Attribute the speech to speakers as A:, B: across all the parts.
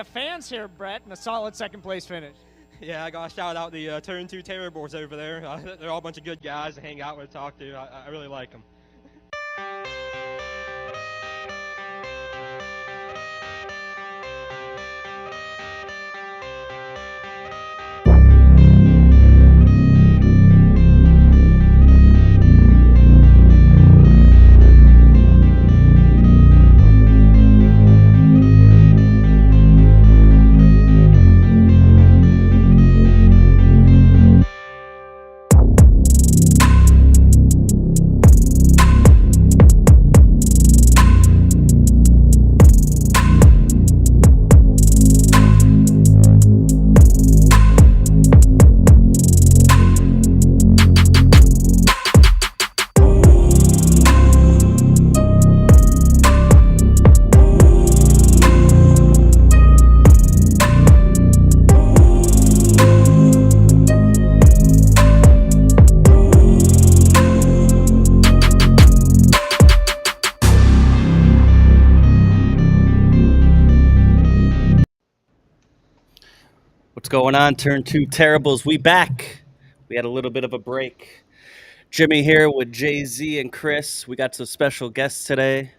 A: Fans here, Brett, and a solid second place finish.
B: Yeah, I got to shout out the Turn 2 Terribles over there. They're all a bunch of good guys to hang out with, talk to. I really like them.
C: What's going on? Turn 2 Terribles. We back. We had a little bit of a break. Jimmy here with Jay-Z and Chris. We got some special guests today.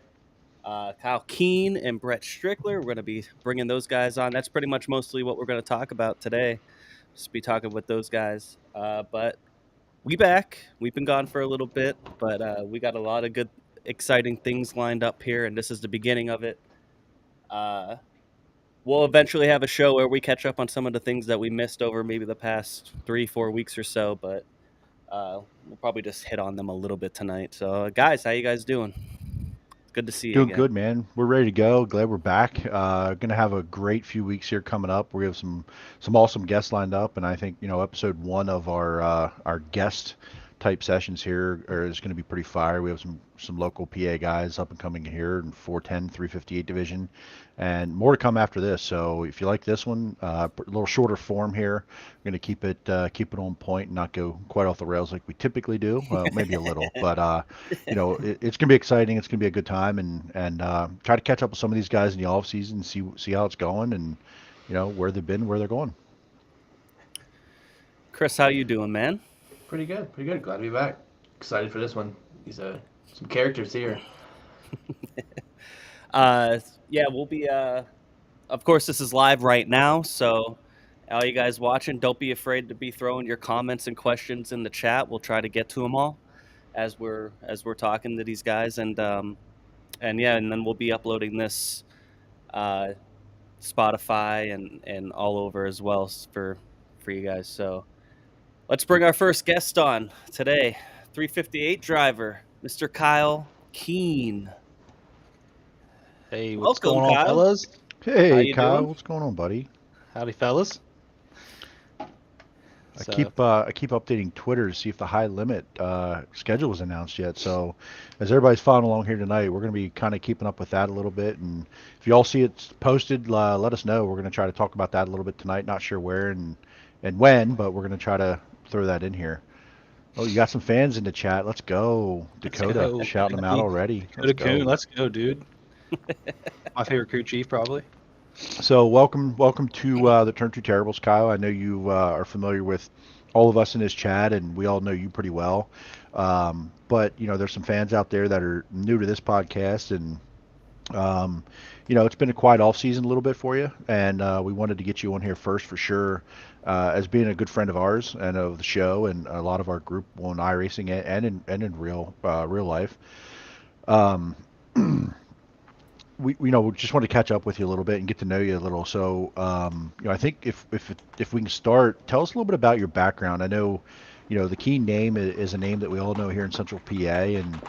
C: Kyle Keen and Brett Strickler. We're going to be bringing those guys on. That's pretty much mostly what we're going to talk about today. Just be talking with those guys. But we back. We've been gone for a little bit, but we got a lot of good, exciting things lined up here, and this is the beginning of it. We'll eventually have a show where we catch up on some of the things that we missed over maybe the past 3-4 weeks or so, but we'll probably just hit on them a little bit tonight. So, guys, how you guys doing? It's good to see you
D: Doing
C: again.
D: good, man. We're ready to go. Glad we're back. Gonna have a great few weeks here coming up. We have some awesome guests lined up, and I think episode one of our guest type sessions here is going to be pretty fire. We have some local PA guys up and coming here in 410, 358 division, and more to come after this. So if you like this one, a little shorter form here. We're going to keep it on point and not go quite off the rails like we typically do. Well, maybe a little, but it's going to be exciting. It's going to be a good time, and try to catch up with some of these guys in the off season, see how it's going, and where they've been, where they're going.
C: Chris, how you doing, man?
E: Pretty good, pretty good. Glad to be back. Excited for this one. These some characters here.
C: Yeah, we'll be. Of course, this is live right now, so all you guys watching, don't be afraid to be throwing your comments and questions in the chat. We'll try to get to them all as we're talking to these guys, and then we'll be uploading this Spotify and all over as well for you guys. So let's bring our first guest on today, 358 driver, Mr. Kyle Keen.
F: Hey, what's
C: Welcome,
F: going on,
C: Kyle.
F: fellas?
D: Hey, Kyle,
C: doing?
D: what's going on, buddy?
F: Howdy, fellas.
D: I keep updating Twitter to see if the high limit schedule was announced yet. So, as everybody's following along here tonight, we're going to be kind of keeping up with that a little bit. And if you all see it posted, let us know. We're going to try to talk about that a little bit tonight. Not sure where and when, but we're going to try to throw that in here. Oh, you got some fans in the chat. Let's go, Dakota, shouting them out already.
F: Dakota Coon, let's go, dude. My favorite crew chief, probably.
D: So welcome to the Turn 2 Terribles, Kyle. I know you are familiar with all of us in this chat, and we all know you pretty well. But there's some fans out there that are new to this podcast, and it's been a quiet off season a little bit for you, and we wanted to get you on here first for sure, as being a good friend of ours and of the show, and a lot of our group on iRacing and in real life. We just want to catch up with you a little bit and get to know you a little. So I think if we can start, tell us a little bit about your background. I know the Keen name is a name that we all know here in Central PA, and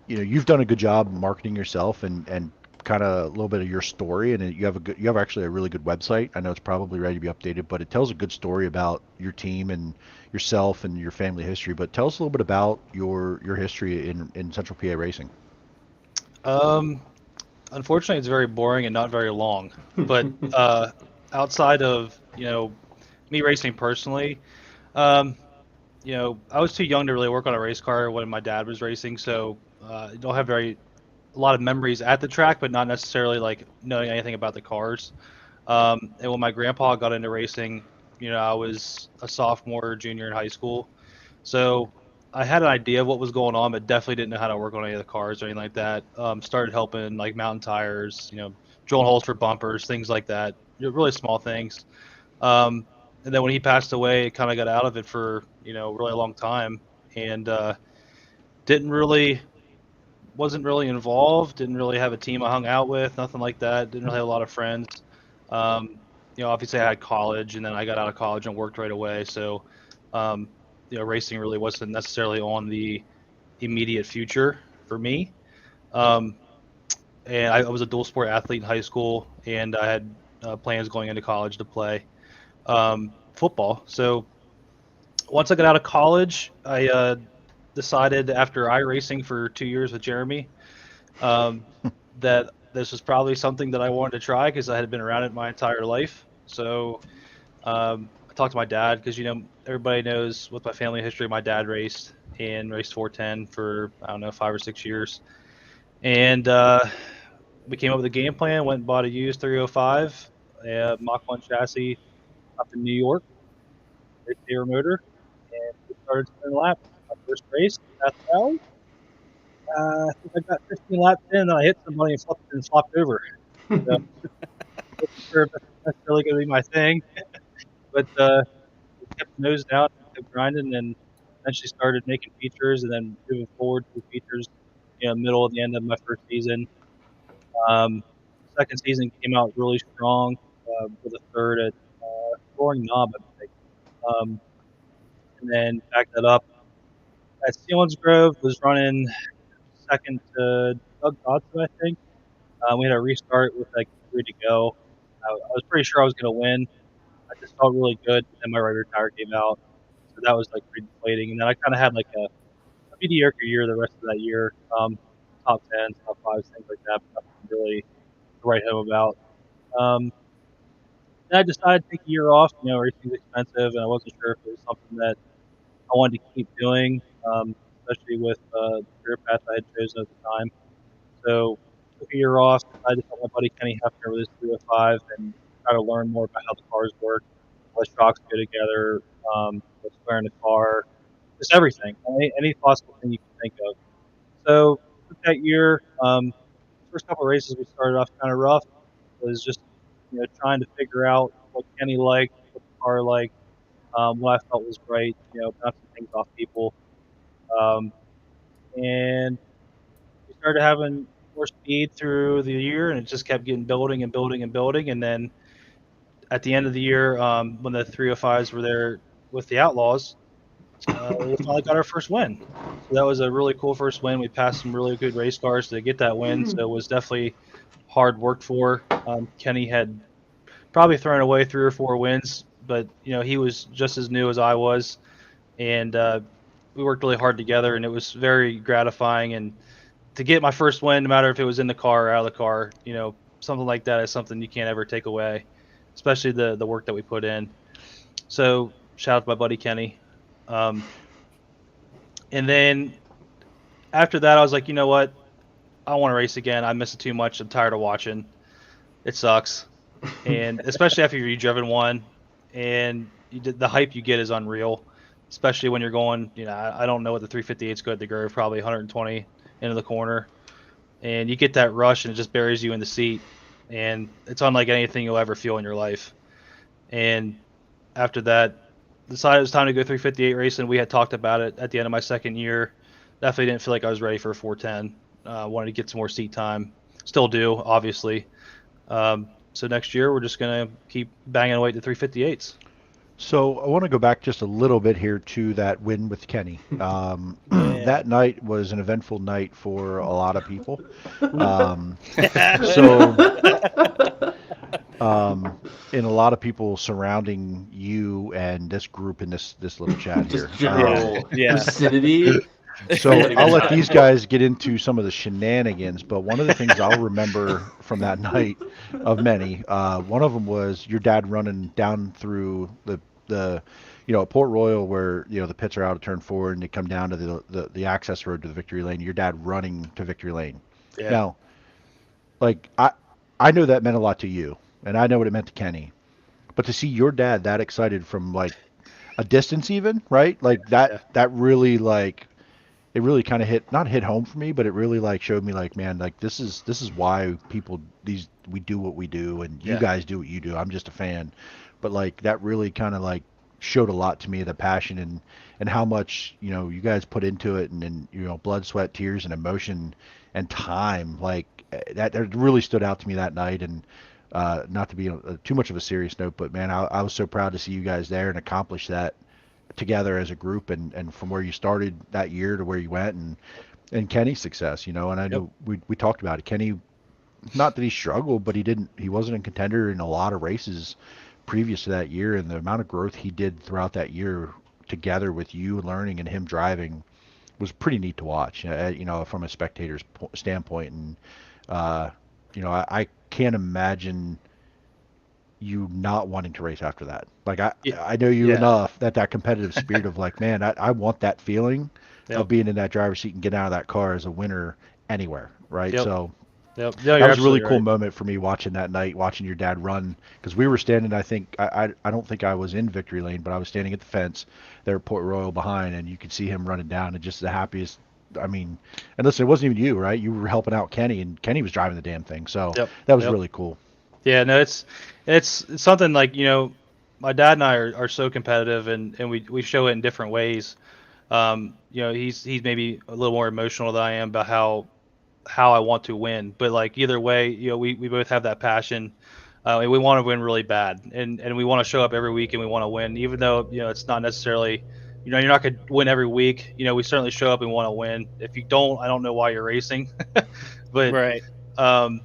D: you've done a good job marketing yourself and kind of a little bit of your story, and you have actually a really good website. I know it's probably ready to be updated, but it tells a good story about your team and yourself and your family history. But tell us a little bit about your history in Central PA racing.
F: Unfortunately, it's very boring and not very long. But outside of me racing personally, I was too young to really work on a race car when my dad was racing, so I don't have a lot of memories at the track, but not necessarily like knowing anything about the cars. And when my grandpa got into racing, I was a sophomore or junior in high school. So I had an idea of what was going on, but definitely didn't know how to work on any of the cars or anything like that. Started helping like mountain tires, drilling holes for bumpers, things like that. Really small things. And then when he passed away, it kind of got out of it for really a long time, and didn't really wasn't really involved. Didn't really have a team I hung out with, nothing like that. Didn't really have a lot of friends. Um, Obviously I had college, and then I got out of college and worked right away. So, racing really wasn't necessarily on the immediate future for me. Um, and I was a dual sport athlete in high school, and I had plans going into college to play football. So once I got out of college, I decided after iRacing for 2 years with Jeremy that this was probably something that I wanted to try because I had been around it my entire life. So I talked to my dad because everybody knows with my family history, my dad raced 410 for I don't know 5 or 6 years, and we came up with a game plan. Went and bought a used 305 Mach 1 chassis up in New York, race air motor, and we started spinning laps. My first race, Death Valley. I think I got 15 laps in, and I hit somebody and flopped over. So, wasn't sure if that's necessarily going to be my thing, but we kept the nose down, kept grinding, and eventually started making features, and then moving forward to features, middle of the end of my first season. Second season came out really strong with a third at Roaring Knob, I think. And then backed that up at Selinsgrove, was running second to Doug Dodson, I think. We had a restart with like 3 to go. I was pretty sure I was going to win. I just felt really good, and my right rear tire came out, so that was like pretty deflating. And then I kind of had like a mediocre year the rest of that year, top 10s, top 5s, things like that, but nothing really to write home about. Um, then I decided to take a year off. Racing's expensive, and I wasn't sure if it was something that I wanted to keep doing, especially with the career path I had chosen at the time. So took a year off. I just helped my buddy Kenny Hefner with his 305 and try to learn more about how the cars work, how the shocks go together, what's wearing the car, just everything, any possible thing you can think of. So took that year. First couple of races we started off kind of rough. It was just trying to figure out what Kenny liked, what the car liked, what I felt was right. Bouncing things off people, um, and we started having more speed through the year, and it just kept getting building and building and building. And then at the end of the year, when the 305s were there with the Outlaws, we finally got our first win. So that was a really cool first win. We passed some really good race cars to get that win, so it was definitely hard worked for. Kenny had probably thrown away 3 or 4 wins, but he was just as new as I was, and we worked really hard together, and it was very gratifying. And to get my first win, no matter if it was in the car or out of the car, something like that is something you can't ever take away, especially the work that we put in. So shout out to my buddy Kenny. And then after that, I was like, you know what? I want to race again. I miss it too much. I'm tired of watching. It sucks. And especially after you've driven one, and the hype you get is unreal, especially when you're going, I don't know what the 358's good to go, probably 120 into the corner. And you get that rush, and it just buries you in the seat. And it's unlike anything you'll ever feel in your life. And after that, decided it was time to go 358 racing. We had talked about it at the end of my second year. Definitely didn't feel like I was ready for a 410. Wanted to get some more seat time. Still do, obviously. So next year, we're just going to keep banging away to 358s.
D: So I want to go back just a little bit here to that win with Kenny. That night was an eventful night for a lot of people. And a lot of people surrounding you and this group in this little chat here.
E: Just general lucidity.
D: So I'll let these guys get into some of the shenanigans, but one of the things I'll remember from that night of many, one of them was your dad running down through the at Port Royal where the pits are out of turn 4 and they come down to the access road to the victory lane. Your dad running to victory lane.
F: Yeah.
D: Now, like I know that meant a lot to you. and I know what it meant to Kenny. But to see your dad that excited from like a distance, even right, like that
F: Yeah.
D: that really like it really kind of not hit home for me, but it really like showed me like, man, like this is why people these we do what we do, and you
F: Yeah.
D: guys do what you do. I'm just a fan, but like that really kind of like showed a lot to me, the passion and how much you guys put into it, and blood, sweat, tears, and emotion and time. Like that really stood out to me that night. And not to be too much of a serious note, but man, I was so proud to see you guys there and accomplish that together as a group, and from where you started that year to where you went, and Kenny's success, and I
F: Yep.
D: know we talked about it. Kenny, not that he struggled, but he wasn't a contender in a lot of races previous to that year, and the amount of growth he did throughout that year together with you learning and him driving was pretty neat to watch, from a spectator's standpoint. And uh, I can't imagine you not wanting to race after that. Like
F: Yeah.
D: I know you
F: Yeah.
D: enough that competitive spirit of like, man, I want that feeling of
F: Yep.
D: being in that driver's seat and getting out of that car as a winner anywhere, right?
F: Yep.
D: So
F: Yep. No,
D: that
F: you're
D: was a really
F: absolutely
D: cool
F: right.
D: moment for me watching that night, watching your dad run, because we were standing. I think I don't think I was in victory lane, but I was standing at the fence there at Port Royal behind, and you could see him running down, and just the happiest. I mean, and listen, it wasn't even you, right? You were helping out Kenny, and Kenny was driving the damn thing. So
F: Yep.
D: that was
F: Yep.
D: really cool.
F: Yeah. No, it's something like my dad and I are so competitive, and we show it in different ways. He's maybe a little more emotional than I am about how I want to win. But like either way, we both have that passion. And we want to win really bad, and we want to show up every week and we want to win, even though it's not necessarily, you're not going to win every week. We certainly show up and want to win. If you don't, I don't know why you're racing. But
C: Right.
F: um,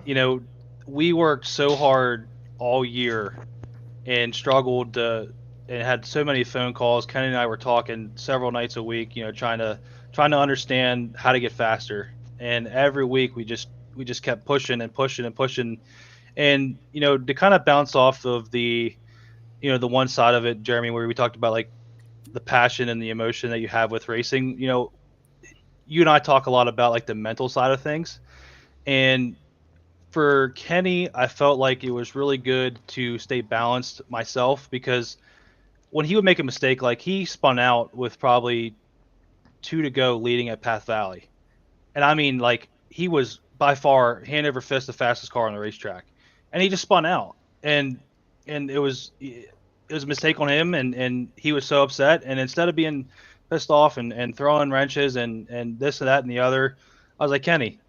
F: you know, we worked so hard all year and struggled and had so many phone calls. Kenny and I were talking several nights a week, trying to understand how to get faster. And every week we just kept pushing and pushing and pushing. And to kind of bounce off of the one side of it, Jeremy, where we talked about like the passion and the emotion that you have with racing. You and I talk a lot about like the mental side of things. And for Kenny, I felt like it was really good to stay balanced myself, because when he would make a mistake, like he spun out with probably two to go leading at Path Valley. And I mean, like, he was by far hand over fist the fastest car on the racetrack. And he just spun out. And it was a mistake on him, and he was so upset. And instead of being pissed off and throwing wrenches and this and that and the other, I was like, Kenny,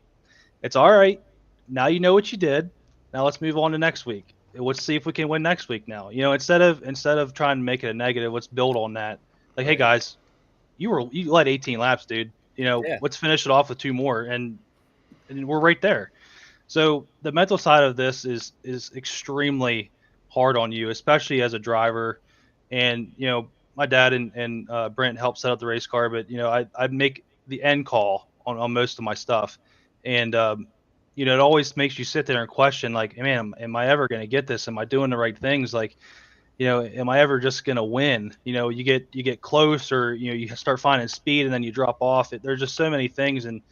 F: it's all right. Now you know what you did. Now let's move on to next week. Let's see if we can win next week now. Instead of trying to make it a negative, let's build on that. Like, hey guys, you led 18 laps, dude.
C: Yeah.
F: Let's finish it off with two more, and we're right there. So the mental side of this is extremely hard on you, especially as a driver. And my dad and Brent helped set up the race car, but I'd make the end call on most of my stuff. And it always makes you sit there and question, like, man, am I ever going to get this? Am I doing the right things? Like, am I ever just going to win? You get close, or you start finding speed and then you drop off. There's just so many things, and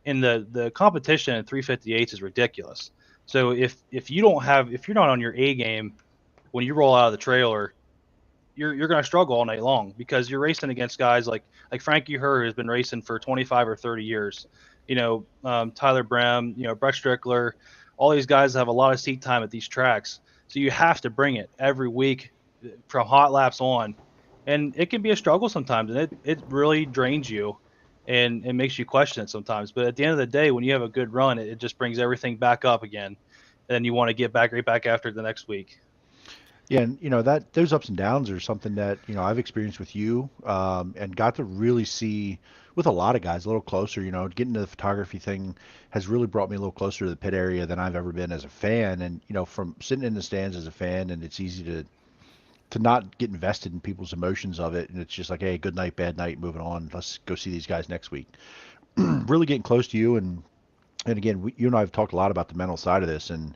F: the competition at 358s is ridiculous. So if you're not on your A game when you roll out of the trailer, you're going to struggle all night long, because you're racing against guys like Frankie Herr, has been racing for 25 or 30 years. Tyler Brem, Brett Strickler, all these guys have a lot of seat time at these tracks. So you have to bring it every week from hot laps on. And it can be a struggle sometimes, and it really drains you, and it makes you question it sometimes. But at the end of the day, when you have a good run, it just brings everything back up again. And then you want to get back right back after the next week.
D: Yeah, and that those ups and downs are something that I've experienced with you, and got to really see with a lot of guys a little closer. Getting to the photography thing has really brought me a little closer to the pit area than I've ever been as a fan. And from sitting in the stands as a fan, and it's easy to not get invested in people's emotions of it, and it's just like, hey, good night, bad night, moving on. Let's go see these guys next week. Really getting close to you, and again, you and I have talked a lot about the mental side of this, and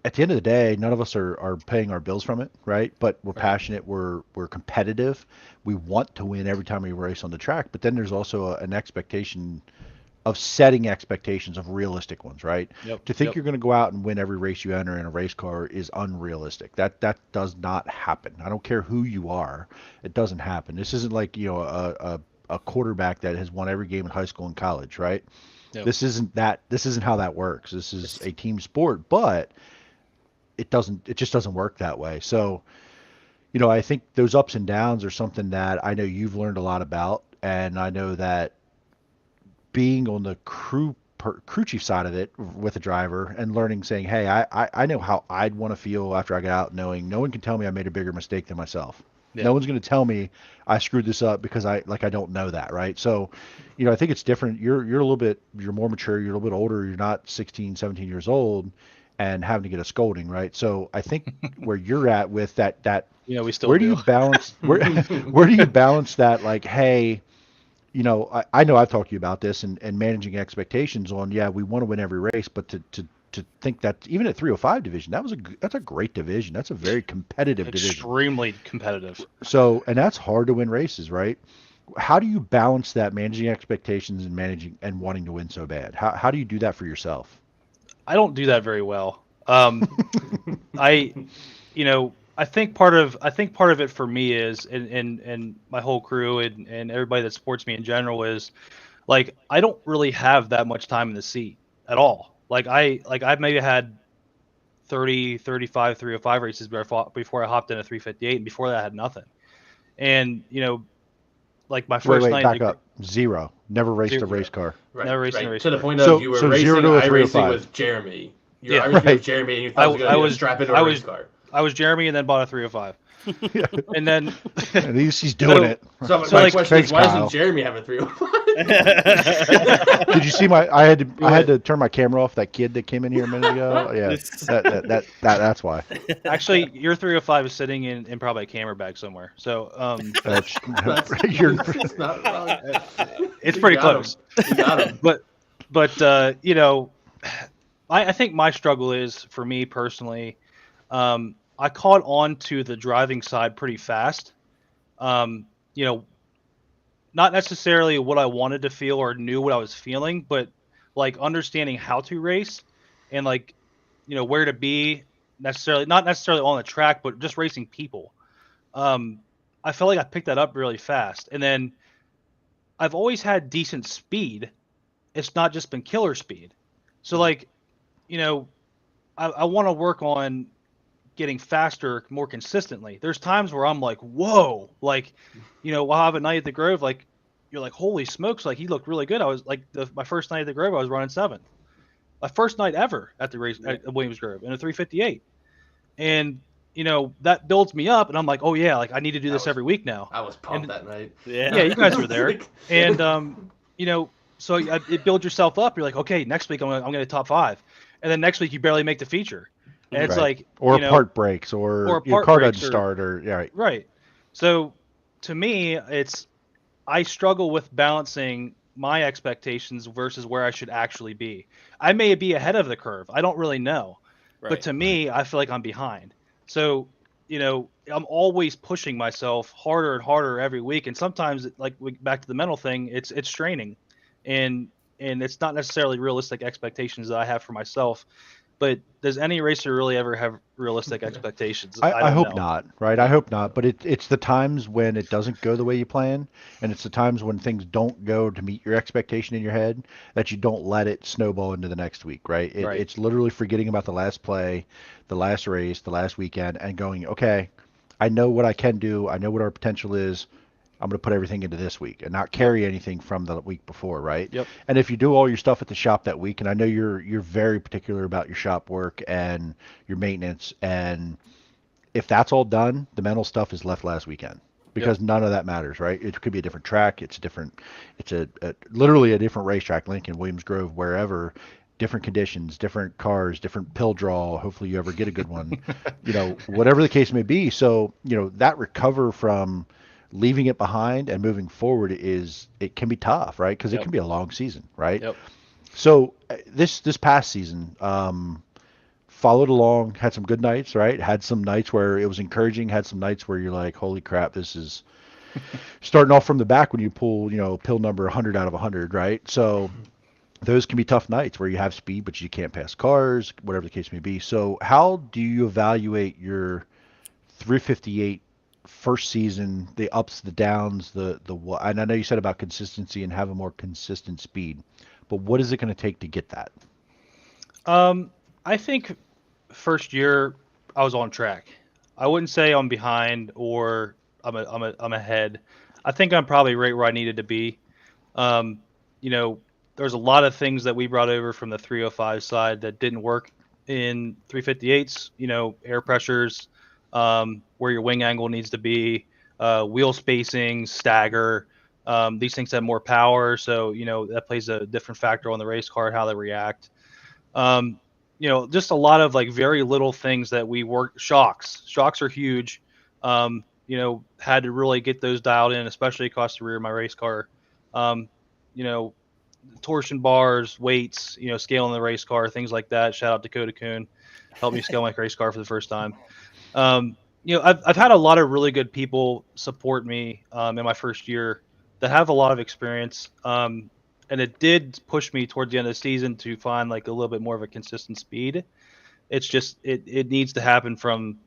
D: at the end of the day, none of us are paying our bills from it, right? But we're
F: Right.
D: passionate, we're competitive, we want to win every time we race on the track. But then there's also an expectation of setting expectations of realistic ones, right?
F: Yep.
D: To think
F: Yep.
D: you're going to go out and win every race you enter in a race car is unrealistic. That does not happen. I don't care who you are. It doesn't happen. This isn't like, a quarterback that has won every game in high school and college, right?
F: Yep.
D: This isn't how that works. This is a team sport, but it just doesn't work that way. So, I think those ups and downs are something that I know you've learned a lot about, and I know that being on the crew chief side of it with a driver and learning, saying, hey, I know how I'd want to feel after I get out, knowing no one can tell me I made a bigger mistake than myself.
F: Yeah.
D: No one's going to tell me I screwed this up because I don't know that, right? So, I think it's different. You're more mature, you're a little bit older, you're not 16, 17 years old and having to get a scolding, right? So I think where you're at with that
F: We still
D: where
F: do.
D: do you balance where do you balance that, like, hey, I know I've talked to you about this and managing expectations on, yeah, we want to win every race, but to think that even at 305 division, that's a great division. That's a very competitive division.
F: Extremely competitive.
D: So, and that's hard to win races, right? How do you balance that, managing expectations and managing and wanting to win so bad? How do you do that for yourself?
F: I don't do that very well. I, I think part of it for me is, and my whole crew and everybody that supports me in general is, like, I don't really have that much time in the seat at all. I've maybe had 30, 35, 305 races before I hopped in a 358, and before that I had nothing. And like my first
D: Wait,
F: night,
D: back up. Zero. Never raced a
F: Zero.
D: race car.
E: Right,
F: Never raced in a
E: right.
F: race
E: To the
F: car.
E: point
D: So-
E: of you were
D: so
E: racing
D: 0 to a
E: iRacing
D: 305.
E: with Jeremy. You
F: Yeah.
E: were iRacing
D: Right.
E: with Jeremy, and you thought it was going to strap into a race car.
F: I was Jeremy and then bought a 305. And then
D: At least he's doing it.
E: So
F: So,
E: my
F: like,
E: question
D: thanks,
E: is, why
D: Kyle.
E: doesn't Jeremy have a 305?
D: Did you see I had to turn my camera off, that kid that came in here a minute ago? Yeah. That's why.
F: actually, your 305 is sitting in probably a camera bag somewhere. So
D: That's,
E: You're not wrong.
F: it's
E: You
F: pretty
E: got
F: close.
E: him. You got him.
F: But I think my struggle is, for me personally, I caught on to the driving side pretty fast. Not necessarily what I wanted to feel or knew what I was feeling, but like understanding how to race and where to be, not necessarily on the track, but just racing people. I felt like I picked that up really fast. And then I've always had decent speed. It's not just been killer speed. So I want to work on getting faster more consistently. There's times where I'm like, whoa, I'll have a night at the Grove, like, you're like, holy smokes, like, he looked really good. I was like, my first night at the Grove, I was running 7th. My first night ever at the race at Williams Grove in a 358. And, that builds me up, and I'm like, oh yeah, like, I need to do this every week now.
E: I was pumped that night.
F: Yeah, you guys were there. And, so it builds yourself up. You're like, okay, next week I'm gonna top 5. And then next week you barely make the feature. And it's
D: right.
F: like,
D: or part breaks, or
F: part
D: car
F: breaks,
D: doesn't start, or yeah, right.
F: Right. So to me, I struggle with balancing my expectations versus where I should actually be. I may be ahead of the curve. I don't really know.
C: Right.
F: But to me, I feel like I'm behind. So, I'm always pushing myself harder and harder every week. And sometimes, back to the mental thing, it's straining. And it's not necessarily realistic expectations that I have for myself. But does any racer really ever have realistic expectations?
D: I hope
F: know.
D: not, right? I hope not. But it's the times when it doesn't go the way you plan, and it's the times when things don't go to meet your expectation in your head, that you don't let it snowball into the next week, right?
F: Right.
D: It's literally forgetting about the last play, the last race, the last weekend, and going, okay, I know what I can do. I know what our potential is. I'm going to put everything into this week and not carry anything from the week before, right?
F: Yep.
D: And if you do all your stuff at the shop that week, and I know you're very particular about your shop work and your maintenance, and if that's all done, the mental stuff is left last weekend, because none of that matters, right? It could be a different track. It's literally a different racetrack, Lincoln, Williams Grove, wherever. Different conditions, different cars, different pill draw. Hopefully you ever get a good one, whatever the case may be. So, that recover from leaving it behind and moving forward it can be tough, right? Because it can be a long season, right?
F: Yep.
D: So this past season, followed along, had some good nights, right? Had some nights where it was encouraging, had some nights where you're like, holy crap, this is starting off from the back when you pull, pill number 100 out of 100, right? So those can be tough nights where you have speed, but you can't pass cars, whatever the case may be. So how do you evaluate your 358 first season, the ups, the downs, the what? And I know you said about consistency and have a more consistent speed, but what is it going to take to get that?
F: I think first year I was on track. I wouldn't say I'm behind or I'm ahead. I think I'm probably right where I needed to be. Um, you know, there's a lot of things that we brought over from the 305 side that didn't work in 358s. Air pressures, where your wing angle needs to be, wheel spacing, stagger. These things have more power, so that plays a different factor on the race car, how they react. Um, just a lot of like very little things that we work. Shocks are huge. Had to really get those dialed in, especially across the rear of my race car. Um, you know, Torsion bars, weights, scaling the race car, things like that. Shout out Dakota Kuhn, helped me scale my race car for the first time. I've had a lot of really good people support me in my first year that have a lot of experience. And it did push me towards the end of the season to find like a little bit more of a consistent speed. It's just it needs to happen from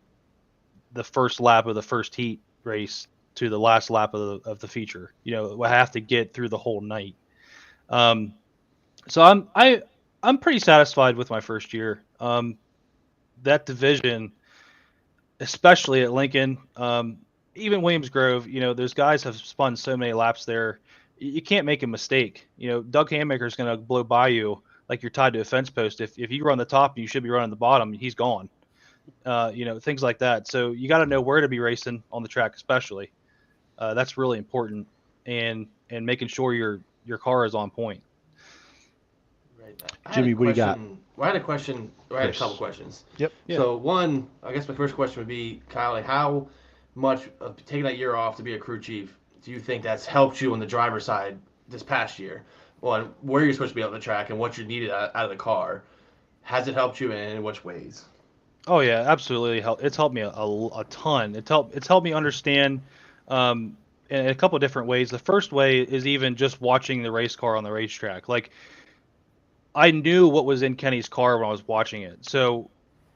F: the first lap of the first heat race to the last lap of the feature. I have to get through the whole night. Um, so I'm pretty satisfied with my first year. That division, especially at Lincoln, even Williams Grove, those guys have spun so many laps there. You can't make a mistake. Doug Hammaker is going to blow by you like you're tied to a fence post. If you run the top and you should be running the bottom, he's gone. Things like that. So you got to know where to be racing on the track, especially. That's really important, and making sure your car is on point.
E: Right.
D: Jimmy, what do you got?
E: I had a question. I had a
D: Chris.
E: couple questions.
D: Yep.
F: Yeah.
E: So one, I guess my first question would be, Kyle, like how much of taking that year off to be a crew chief do you think that's helped you on the driver's side this past year? Well, where you're supposed to be on the track and what you needed out of the car. Has it helped you and in which ways?
F: Oh yeah, absolutely. It's helped me a ton. It's helped me understand in a couple of different ways. The first way is even just watching the race car on the racetrack. Like I knew what was in Kenny's car when I was watching it. So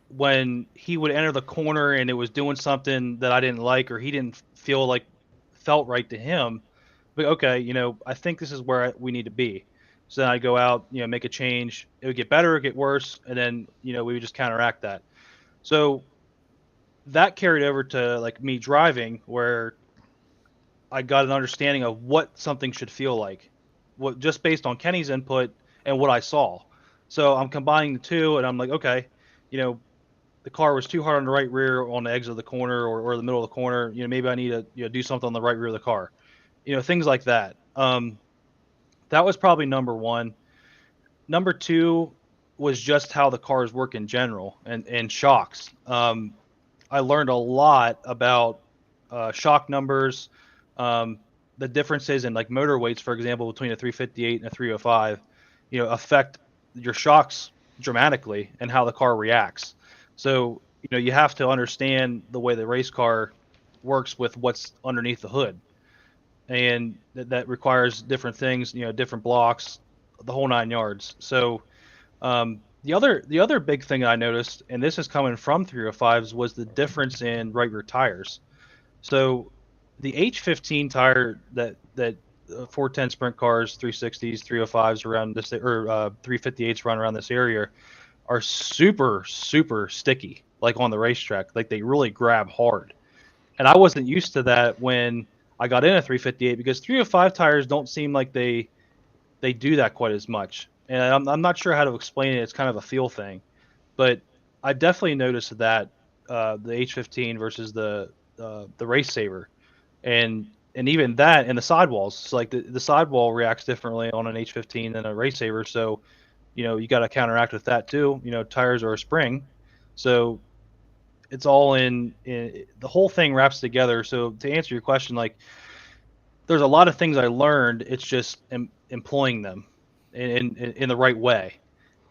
F: when he would enter the corner and it was doing something that I didn't like or he didn't feel like felt right to him, but okay, I think this is where we need to be. So then I go out, make a change. It would get better, it would get worse, and then we would just counteract that. So that carried over to like me driving, where I got an understanding of what something should feel like, what just based on Kenny's input and what I saw. So I'm combining the two, and I'm like, okay, you know, the car was too hard on the right rear on the exit of the corner or the middle of the corner. Maybe I need to do something on the right rear of the car. Things like that. That was probably number one. Number two was just how the cars work in general and shocks. I learned a lot about shock numbers, the differences in like motor weights, for example, between a 358 and a 305, affect your shocks dramatically and how the car reacts. So, you have to understand the way the race car works with what's underneath the hood. And that requires different things, different blocks, the whole 9 yards. So, the other big thing I noticed, and this is coming from 305s, was the difference in right rear tires. So the H15 tire that 410 sprint cars, 360s, 305s around this, or 358s run around this area, are super sticky, like on the racetrack. Like they really grab hard. And I wasn't used to that when I got in a 358 because 305 tires don't seem like they do that quite as much. And I'm not sure how to explain it. It's kind of a feel thing, but I definitely noticed that the H15 versus the Race Saver, and even that and the sidewalls. So like the sidewall reacts differently on an H15 than a Race Saver. So you got to counteract with that too. Tires are a spring, so it's all in the whole thing wraps together. So to answer your question, like there's a lot of things I learned. It's just employing them in the right way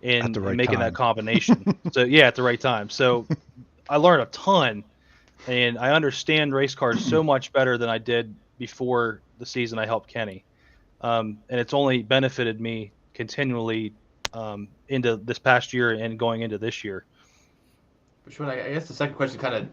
F: and making that combination. So yeah, at the right time. So I learned a ton, and I understand race cars so much better than I did before the season I helped Kenny. And it's only benefited me continually into this past year and going into this year.
E: Which one? I guess the second question kind of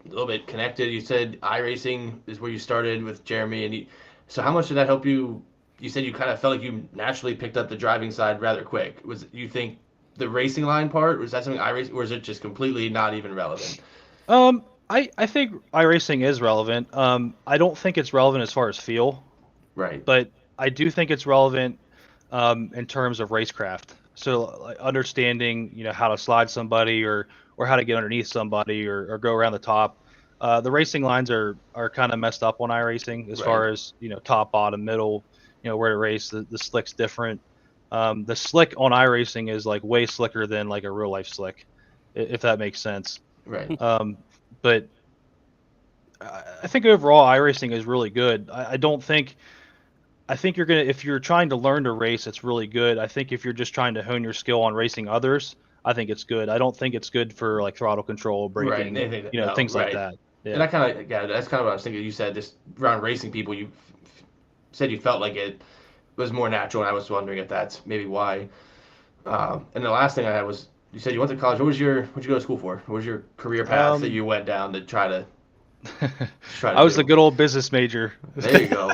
E: a little bit connected. You said iRacing is where you started with Jeremy, and so how much did that help you? You said you kind of felt like you naturally picked up the driving side rather quick. Was you think the racing line part was that something iRacing, or is it just completely not even relevant?
F: I think iRacing is relevant. I don't think it's relevant as far as feel,
E: Right.
F: but I do think it's relevant in terms of racecraft. So like, understanding, how to slide somebody or how to get underneath somebody or go around the top. The racing lines are kind of messed up on iRacing as far as top, bottom, middle, where to race. The slick's different. The slick on iRacing is like way slicker than like a real life slick, if that makes sense.
E: Right.
F: But I think overall iRacing is really good. I don't think. I think you're gonna if you're trying to learn to race, it's really good. I think if you're just trying to hone your skill on racing others, I think it's good. I don't think it's good for like throttle control, braking,
E: No,
F: things like
E: right.
F: that. Yeah.
E: And I kind of that's kind of what I was thinking. You said just around racing people, you said you felt like it was more natural, and I was wondering if that's maybe why. And the last thing I had was you said you went to college. What'd you go to school for? What was your career path that you went down to try to
F: I was
E: do?
F: a good old business major.
E: There you go.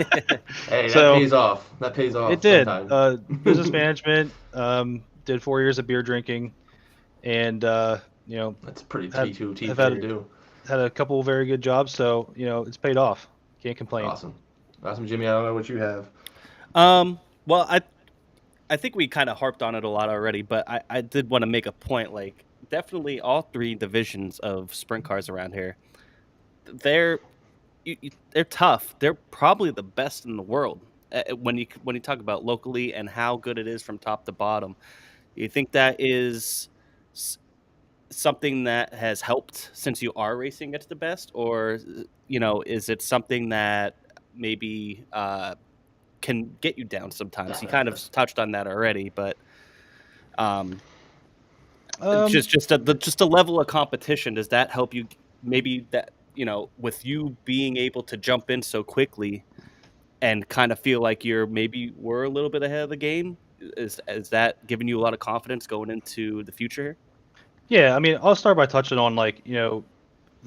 E: Hey,
F: So,
E: that pays off. That pays off.
F: It did.
E: Sometimes.
F: Business management. Did 4 years of beer drinking, and
E: That's pretty T2
F: I've
E: to do.
F: had a couple of very good jobs. So it's paid off. Can't complain.
E: Awesome, Jimmy. I don't know what you have.
C: Well, I think we kind of harped on it a lot already, but I did want to make a point. Like, definitely all three divisions of sprint cars around here, they're tough. They're probably the best in the world when you talk about locally and how good it is from top to bottom. You think that is something that has helped since you are racing against the best, or is it something that maybe can get you down sometimes? You kind of touched on that already, but just a level of competition, does that help you? Maybe that with you being able to jump in so quickly and kind of feel like we're a little bit ahead of the game. Is that giving you a lot of confidence going into the future?
F: Yeah, I mean, I'll start by touching on the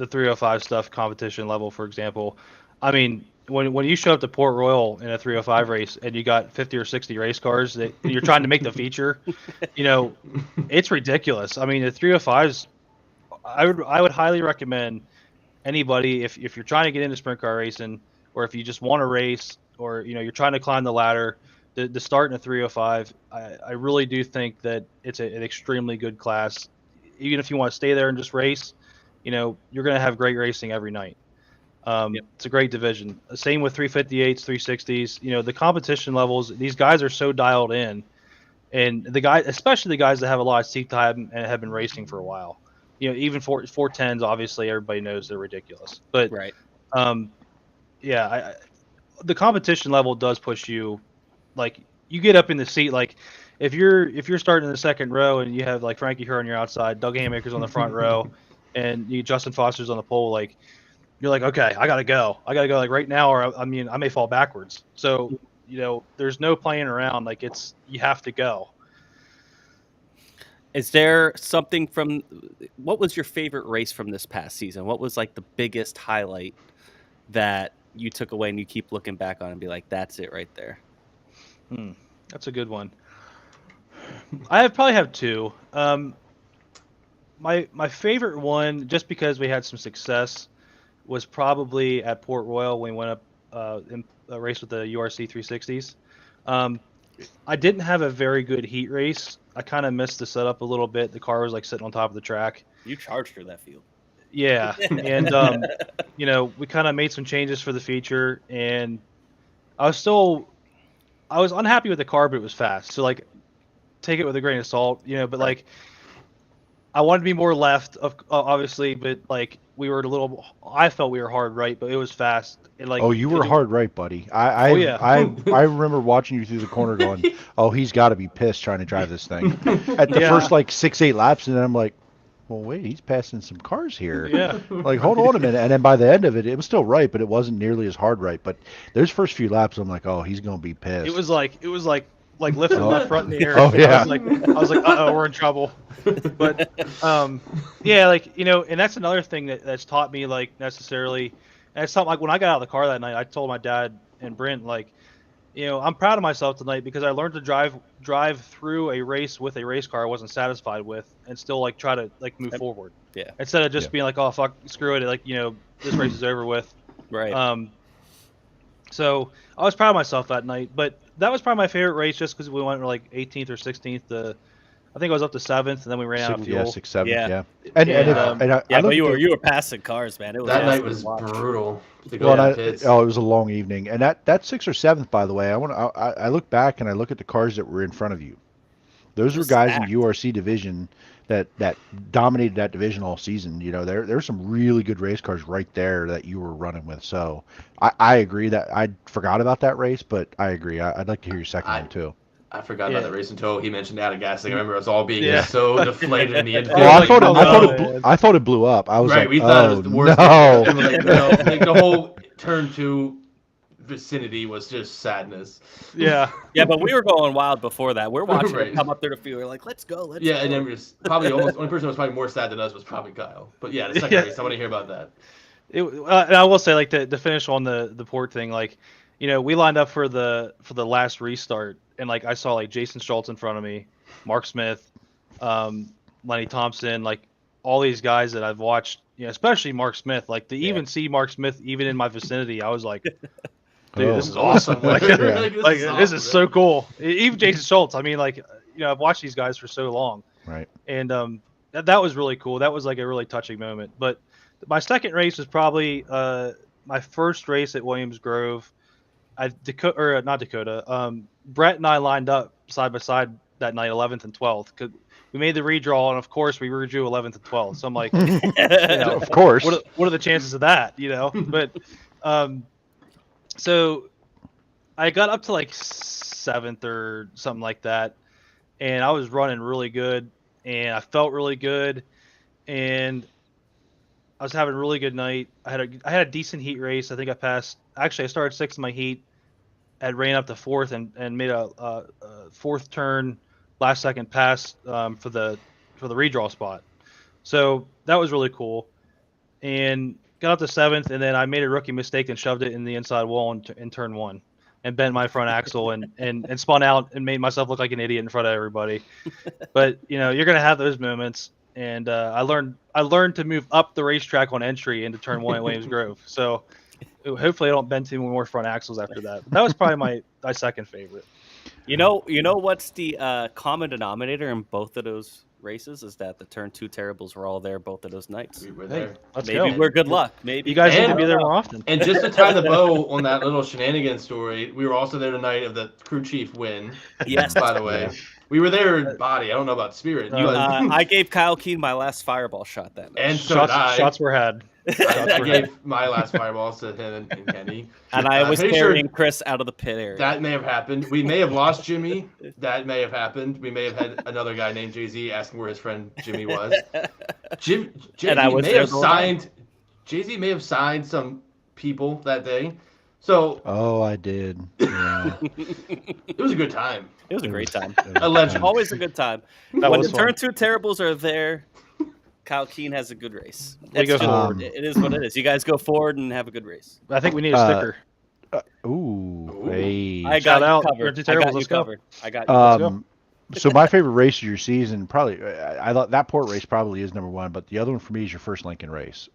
F: 305 stuff, competition level, for example. I mean, when you show up to Port Royal in a 305 race and you got 50 or 60 race cars that you're trying to make the feature, it's ridiculous. I mean, the 305s, I would highly recommend anybody if you're trying to get into sprint car racing, or if you just want to race, or you're trying to climb the ladder, to start in a 305. I really do think that it's an extremely good class. Even if you want to stay there and just race, you're going to have great racing every night. It's a great division. Same with 358s, 360s. The competition levels, these guys are so dialed in, and especially the guys that have a lot of seat time and have been racing for a while. Even 410s, obviously everybody knows they're ridiculous. But
C: right.
F: The competition level does push you. Like, you get up in the seat, like if you're starting in the second row and you have like Frankie Herr on your outside, Doug Haymaker's on the front row, and Justin Foster's on the pole, like you're like, okay, I gotta go like right now, or I may fall backwards. So there's no playing around. Like, you have to go.
C: Is there something what was your favorite race from this past season? What was like the biggest highlight that you took away and you keep looking back on and be like, that's it right there?
F: That's a good one. I probably have two. My favorite one, just because we had some success, was probably at Port Royal when we went up in a race with the URC 360s. I didn't have a very good heat race. I kind of missed the setup a little bit. The car was like sitting on top of the track.
C: You charged her that field.
F: Yeah, and we kind of made some changes for the feature, and I was unhappy with the car, but it was fast. So like, take it with a grain of salt, But like, I wanted to be more left, obviously, but like I felt we were hard right, but it was fast. And like,
D: you were hard right, buddy. I remember watching you through the corner going, oh, he's got to be pissed trying to drive this thing at the first like 6-8 laps, and then I'm like, well, wait, he's passing some cars here.
F: Yeah.
D: Like, hold on a minute. And then by the end of it, it was still right, but it wasn't nearly as hard right. But those first few laps, I'm like, oh, he's going to be pissed.
F: It was like like lifted
D: Oh.
F: my front in the air.
D: Oh, yeah.
F: I was like, uh-oh, we're in trouble. But yeah, like and that's another thing that's taught me like necessarily. And it's something like when I got out of the car that night, I told my dad and Brent like, I'm proud of myself tonight because I learned to drive through a race with a race car I wasn't satisfied with, and still like try to like move forward.
C: Yeah.
F: Instead of just being like, oh fuck, screw it, like this race is over with.
C: Right.
F: So I was proud of myself that night, but that was probably my favorite race just because we went like 18th or 16th to, I think I was up to 7th, and then we ran out of fuel.
D: 6th, 7th,
C: Yeah.
D: yeah. And I
C: but
D: look
C: you were passing cars, man. It was
E: That night
C: awesome
E: was
C: to watch.
E: brutal. To go to pits.
D: it was a long evening, and that 6th or 7th, by the way, I look back and I look at the cars that were in front of you. Those were guys in URC division that dominated that division all season. There's some really good race cars right there that you were running with. So I agree that I forgot about that race, but I agree. I'd like to hear your second one too.
E: I forgot about that race until he mentioned out of gas. I remember us all being so deflated in the infield.
D: Oh, I thought it blew up. I was
E: right.
D: Like,
E: We thought it was the worst.
D: No.
E: Like the whole turn 2 vicinity was just sadness.
F: Yeah.
C: Yeah, but we were going wild before that. We're watching
E: Right.
C: it come up there to field. We're like, let's go, let's go.
E: And then we was probably almost only person who was probably more sad than us was probably Kyle. But yeah, the second race, I want to hear about that.
F: And I will say, like to finish on the port thing, like we lined up for the last restart, and like I saw like Jason Schultz in front of me, Mark Smith, Lenny Thompson, like all these guys that I've watched, especially Mark Smith. Like to even see Mark Smith even in my vicinity, I was like, dude, this is awesome. Like, this is so cool. Even Jason Schultz. I mean, like I've watched these guys for so long.
D: Right.
F: And that was really cool. That was like a really touching moment. But my second race was probably my first race at Williams Grove. Not Dakota. Brett and I lined up side by side that night, 11th and 12th. Cause we made the redraw, and of course we redrew 11th and 12th. So I'm like,
D: of course.
F: What are the chances of that? But so I got up to like 7th or something like that, and I was running really good, and I felt really good, and I was having a really good night. I had a decent heat race. I think I passed. Actually, I started 6th in my heat. I ran up to 4th and made a 4th turn, last second pass for the redraw spot. So that was really cool. And got up to 7th, and then I made a rookie mistake and shoved it in the inside wall in turn 1, and bent my front axle and spun out and made myself look like an idiot in front of everybody. But you're gonna have those moments. And I learned to move up the racetrack on entry into turn 1 at Williams Grove. So hopefully I don't bend too many more front axles after that. But that was probably my second favorite.
C: You know what's the common denominator in both of those races is that the turn 2 terribles were all there both of those nights.
E: We were there.
C: Maybe we're good luck. Maybe
F: you guys need to be there more often.
E: And just to tie the bow on that little shenanigan story, we were also there the night of the crew chief win.
C: Yes,
E: by the way. We were there in body. I don't know about spirit.
C: I gave Kyle Keen my last fireball shot that night.
E: And so
F: shots were had.
E: I gave my last fireballs to him and Kenny.
C: And I was carrying Chris out of the pit area.
E: That may have happened. We may have lost Jimmy. That may have happened. We may have had another guy named Jay-Z asking where his friend Jimmy was. Jay-Z may have signed some people that day. So.
D: Oh, I did. Yeah.
E: It was a good time.
C: It was a great time.
E: Allegedly.
C: Always a good time. When the turn 2 terribles are there, Kyle Keen has a good race.
F: We go forward.
C: It is what it is. You guys go forward and have a good race.
F: I think we need a sticker.
D: Hey.
C: I got
F: out.
C: covered. I got you covered. I got you.
D: So my favorite race of your season, probably, I thought that port race probably is number 1, but the other one for me is your first Lincoln race.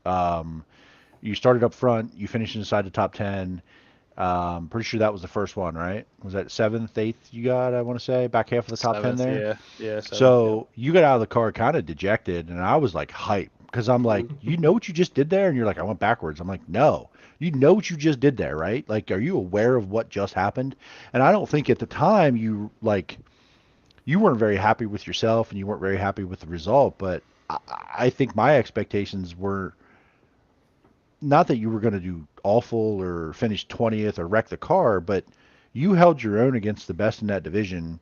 D: You started up front. You finished inside the top 10. Pretty sure that was the first one, right? Was that 7th, 8th you got, I want to say, back half of the top 10 there?
F: Yeah. 7th,
D: so you got out of the car kind of dejected, and I was like hyped because I'm like, you know what you just did there? And you're like, I went backwards. I'm like, no. You know what you just did there, right? Like, are you aware of what just happened? And I don't think at the time you weren't very happy with yourself and you weren't very happy with the result, but I think my expectations were not that you were going to do awful or finish 20th or wreck the car, but you held your own against the best in that division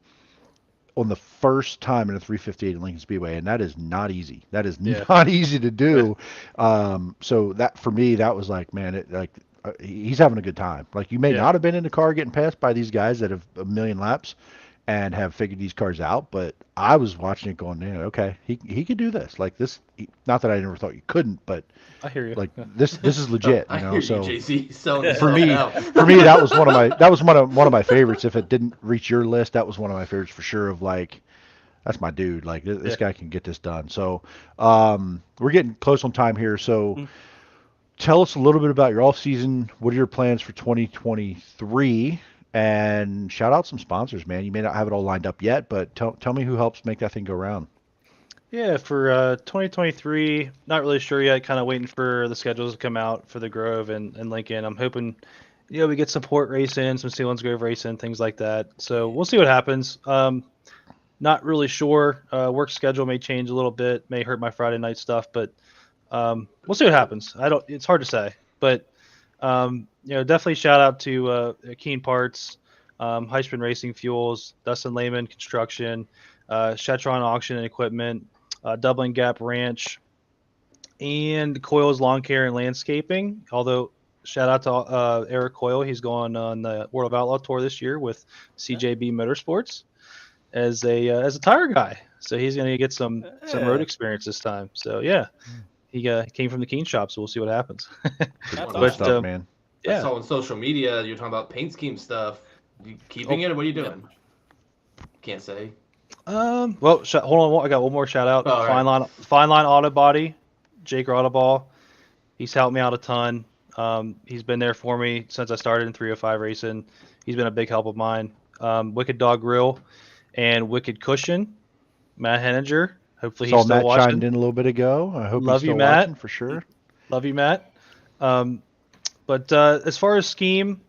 D: on the first time in a 358 at Lincoln Speedway, and that is not easy. That is not easy to do. So that for me, that was like, man, he's having a good time. Like you may not have been in the car getting passed by these guys that have a million laps, and have figured these cars out. But I was watching it going, yeah, okay, he could do this. Like this, not that I never thought you couldn't, but
F: I hear you.
D: like
F: Yeah.
D: this is legit.
E: I
D: You know,
E: hear you,
D: so
E: JC, selling
D: for
E: yourself
D: me,
E: out.
D: that was one of my favorites. If it didn't reach your list, that was one of my favorites for sure. Of like, that's my dude. Like this
F: Yeah.
D: guy can get this done. So we're getting close on time here. So
C: Mm.
D: tell us a little bit about your off season. What are your plans for 2023? And shout out some sponsors, man. You may not have it all lined up yet, but tell me who helps make that thing go round.
F: Yeah, for 2023, not really sure yet. Kind of waiting for the schedules to come out for the Grove and Lincoln. I'm hoping, we get some port racing, some Sealands Grove racing, things like that. So we'll see what happens. Not really sure. Work schedule may change a little bit, may hurt my Friday night stuff, but we'll see what happens. I don't. It's hard to say, but definitely shout out to Keen Parts, Heisman Racing Fuels, Dustin Lehman Construction, Shetron Auction and Equipment, Dublin Gap Ranch, and Coyle's Lawn Care and Landscaping. Although shout out to Eric Coyle, he's going on the World of Outlaw Tour this year with CJB Motorsports as a tire guy. So he's going to get some road experience this time. So yeah, he came from the Keen shop. So we'll see what happens.
C: That's
D: Good
C: awesome.
D: stuff, man.
E: I
F: Yeah.
E: saw on social media you're talking about paint scheme stuff. You keeping it or what are you doing? Can't say.
F: Well, hold on. I got one more shout out.
E: Oh, all right.
F: Fine Line Auto Body, Jake Autoball. He's helped me out a ton. He's been there for me since I started in 305 racing. He's been a big help of mine. Wicked Dog Grill and Wicked Cushion, Matt Henninger. Hopefully he's
D: Saw
F: still
D: Matt
F: watching.
D: chimed in a little bit ago. I hope
F: Love
D: he's
F: you,
D: still
F: Matt.
D: watching for sure.
F: Love you, Matt. But as far as scheme,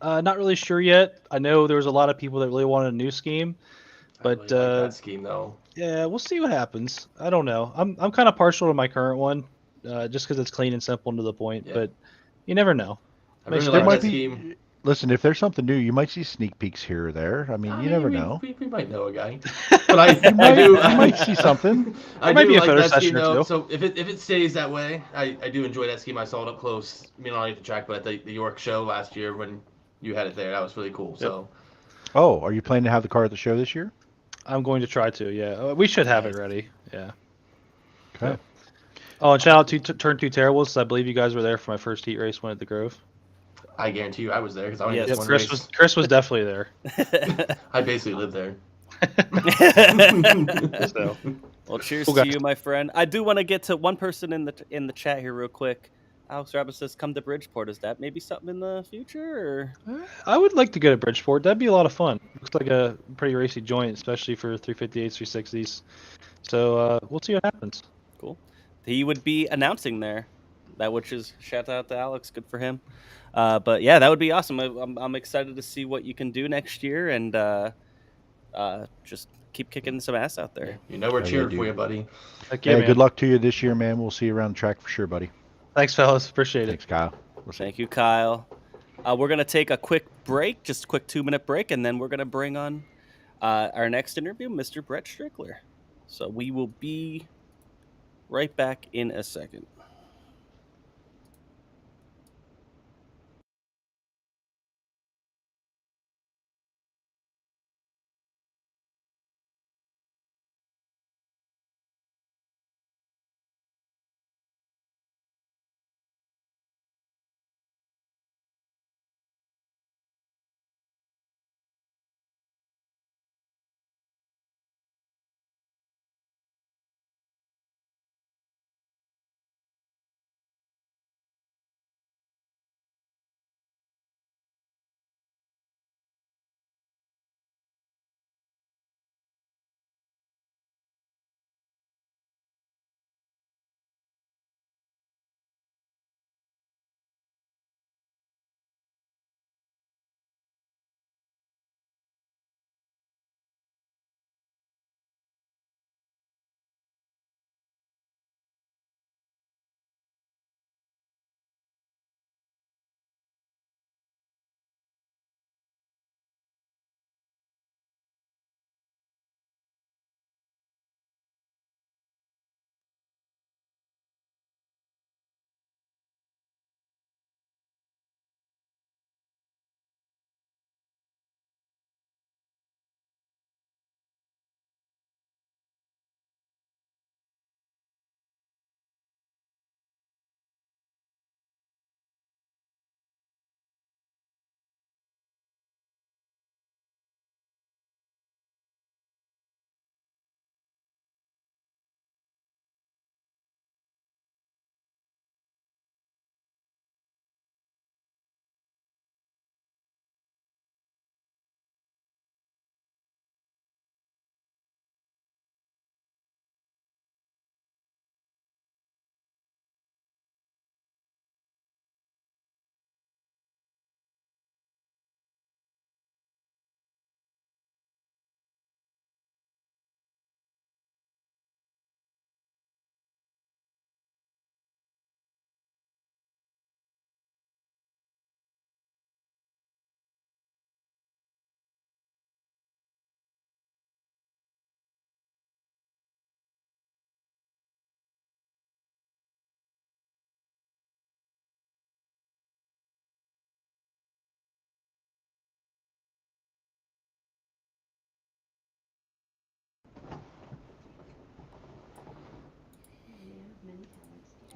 F: not really sure yet. I know there was a lot of people that really wanted a new scheme,
E: I really
F: but
E: like that scheme though.
F: yeah, we'll see what happens. I don't know. I'm kind of partial to my current one, just because it's clean and simple and to the point.
E: Yeah.
F: But you never know.
E: I really
D: There
E: like
D: might
E: that
D: be.
E: scheme.
D: Listen, if there's something new, you might see sneak peeks here or there. I mean, you never know.
E: We might know a guy, but I
D: You might see something.
E: I
F: might
E: do
F: be a
E: like
F: photo
E: that scheme
F: session or
E: though.
F: two.
E: So if it stays that way, I do enjoy that scheme. I saw it up close. I mean, not only at the track, but at the York show last year when you had it there. That was really cool. So
D: Oh, are you planning to have the car at the show this year?
F: I'm going to try to. Yeah, we should have it
E: Nice.
F: ready. Yeah.
D: Okay.
F: Oh, and shout out to Turn 2 Terribles. I believe you guys were there for my first heat race one at the Grove.
E: I guarantee you I was there because I only
C: Yes.
E: missed
F: Yep,
E: one race.
F: Chris was definitely there.
E: I basically lived there.
F: So
C: Well, cheers
F: Cool
C: to
F: guys.
C: you, my friend. I do want to get to one person in the chat here real quick. Alex Rabbit says, "Come to Bridgeport." Is that maybe something in the future? Or?
F: I would like to go to Bridgeport. That'd be a lot of fun. Looks like a pretty racy joint, especially for 358s, 360s. So we'll see what happens.
C: Cool. He would be announcing there. That which is shout out to Alex. Good for him. But yeah, that would be awesome. I'm excited to see what you can do next year and just keep kicking some ass out there.
E: You know we're
D: Oh, yeah,
E: cheering
D: dude.
E: for you, buddy.
F: Heck yeah,
D: Hey,
F: man.
D: good luck to you this year, man. We'll see you around the track for sure, buddy.
F: Thanks, fellas. Appreciate it.
D: Thanks, Kyle. We'll see.
C: Thank you, Kyle. We're gonna take a quick break, just a quick 2-minute break, and then we're gonna bring on our next interview, Mr. Brett Strickler. So we will be right back in a second.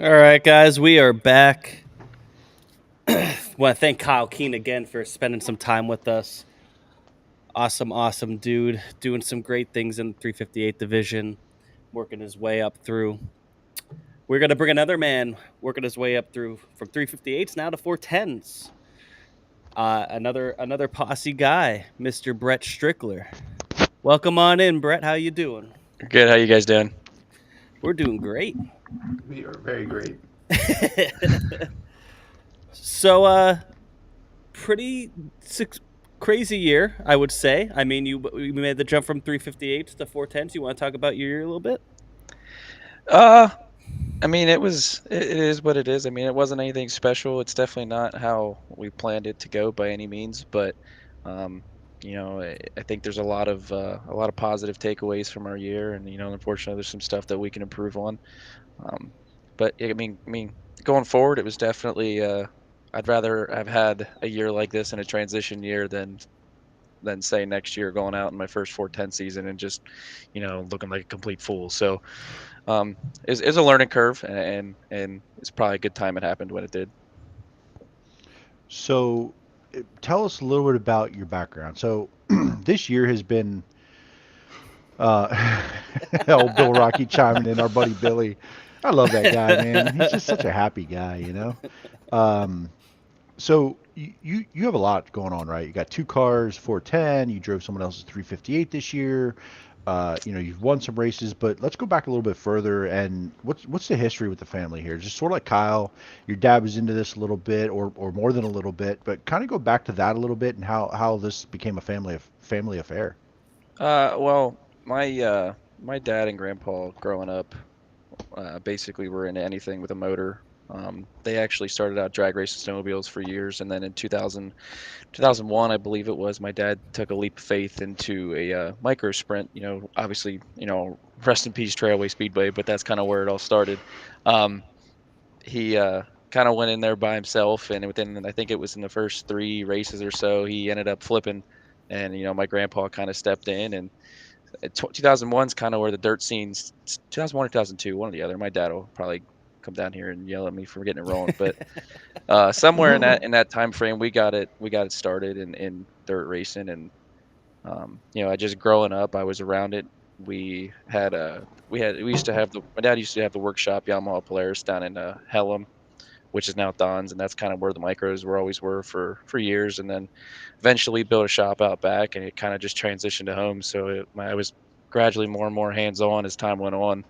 C: All right, guys, we are back. Want to thank Kyle Keen again for spending some time with us. Awesome dude, doing some great things in the 358 division, working his way up through. We're gonna bring another man working his way up through from 358s now to 410s. Another posse guy, Mr. Brett Strickler. Welcome on in, Brett. How you doing?
G: Good. How you guys doing?
C: We're doing great.
E: We are very great.
C: So, pretty crazy year, I would say. I mean, you made the jump from 358s to 410s. You want to talk about your year a little bit?
G: I mean, it is what it is. I mean, it wasn't anything special. It's definitely not how we planned it to go by any means, but um, I think there's a lot of positive takeaways from our year, and unfortunately, there's some stuff that we can improve on. Um, but I mean, going forward, it was definitely. I'd rather have had a year like this in a transition year than say next year going out in my first 410 season and just looking like a complete fool. So um, is a learning curve, and it's probably a good time it happened when it did.
D: So, tell us a little bit about your background. So, this year has been uh, old Bill Rocky chiming in, our buddy Billy. I love that guy, man. He's just such a happy guy, you know. Um, so you have a lot going on, right? You got two cars, 410. You drove someone else's 358 this year. You've won some races, but let's go back a little bit further. And what's the history with the family here? Just sort of like Kyle, your dad was into this a little bit, or more than a little bit, but kind of go back to that a little bit and how this became a family affair.
G: Well, my dad and grandpa growing up basically were into anything with a motor. They actually started out drag racing snowmobiles for years, and then in 2001, I believe it was, my dad took a leap of faith into a micro sprint. Obviously, rest in peace, Trailway Speedway, but that's kind of where it all started. Um, he kind of went in there by himself, and within, I think it was in the first three races or so, he ended up flipping, and my grandpa kind of stepped in, and 2001 is kind of where the dirt scenes. 2001 or 2002, one or the other. My dad will probably come down here and yell at me for getting it wrong, but somewhere in that time frame, we got it started in dirt racing, and I just growing up, I was around it. We used to have my dad used to have the workshop Yamaha Polaris down in Hellam, which is now Don's, and that's kind of where the micros were for years. And then eventually built a shop out back, and it kind of just transitioned to home. So I was gradually more and more hands on as time went on,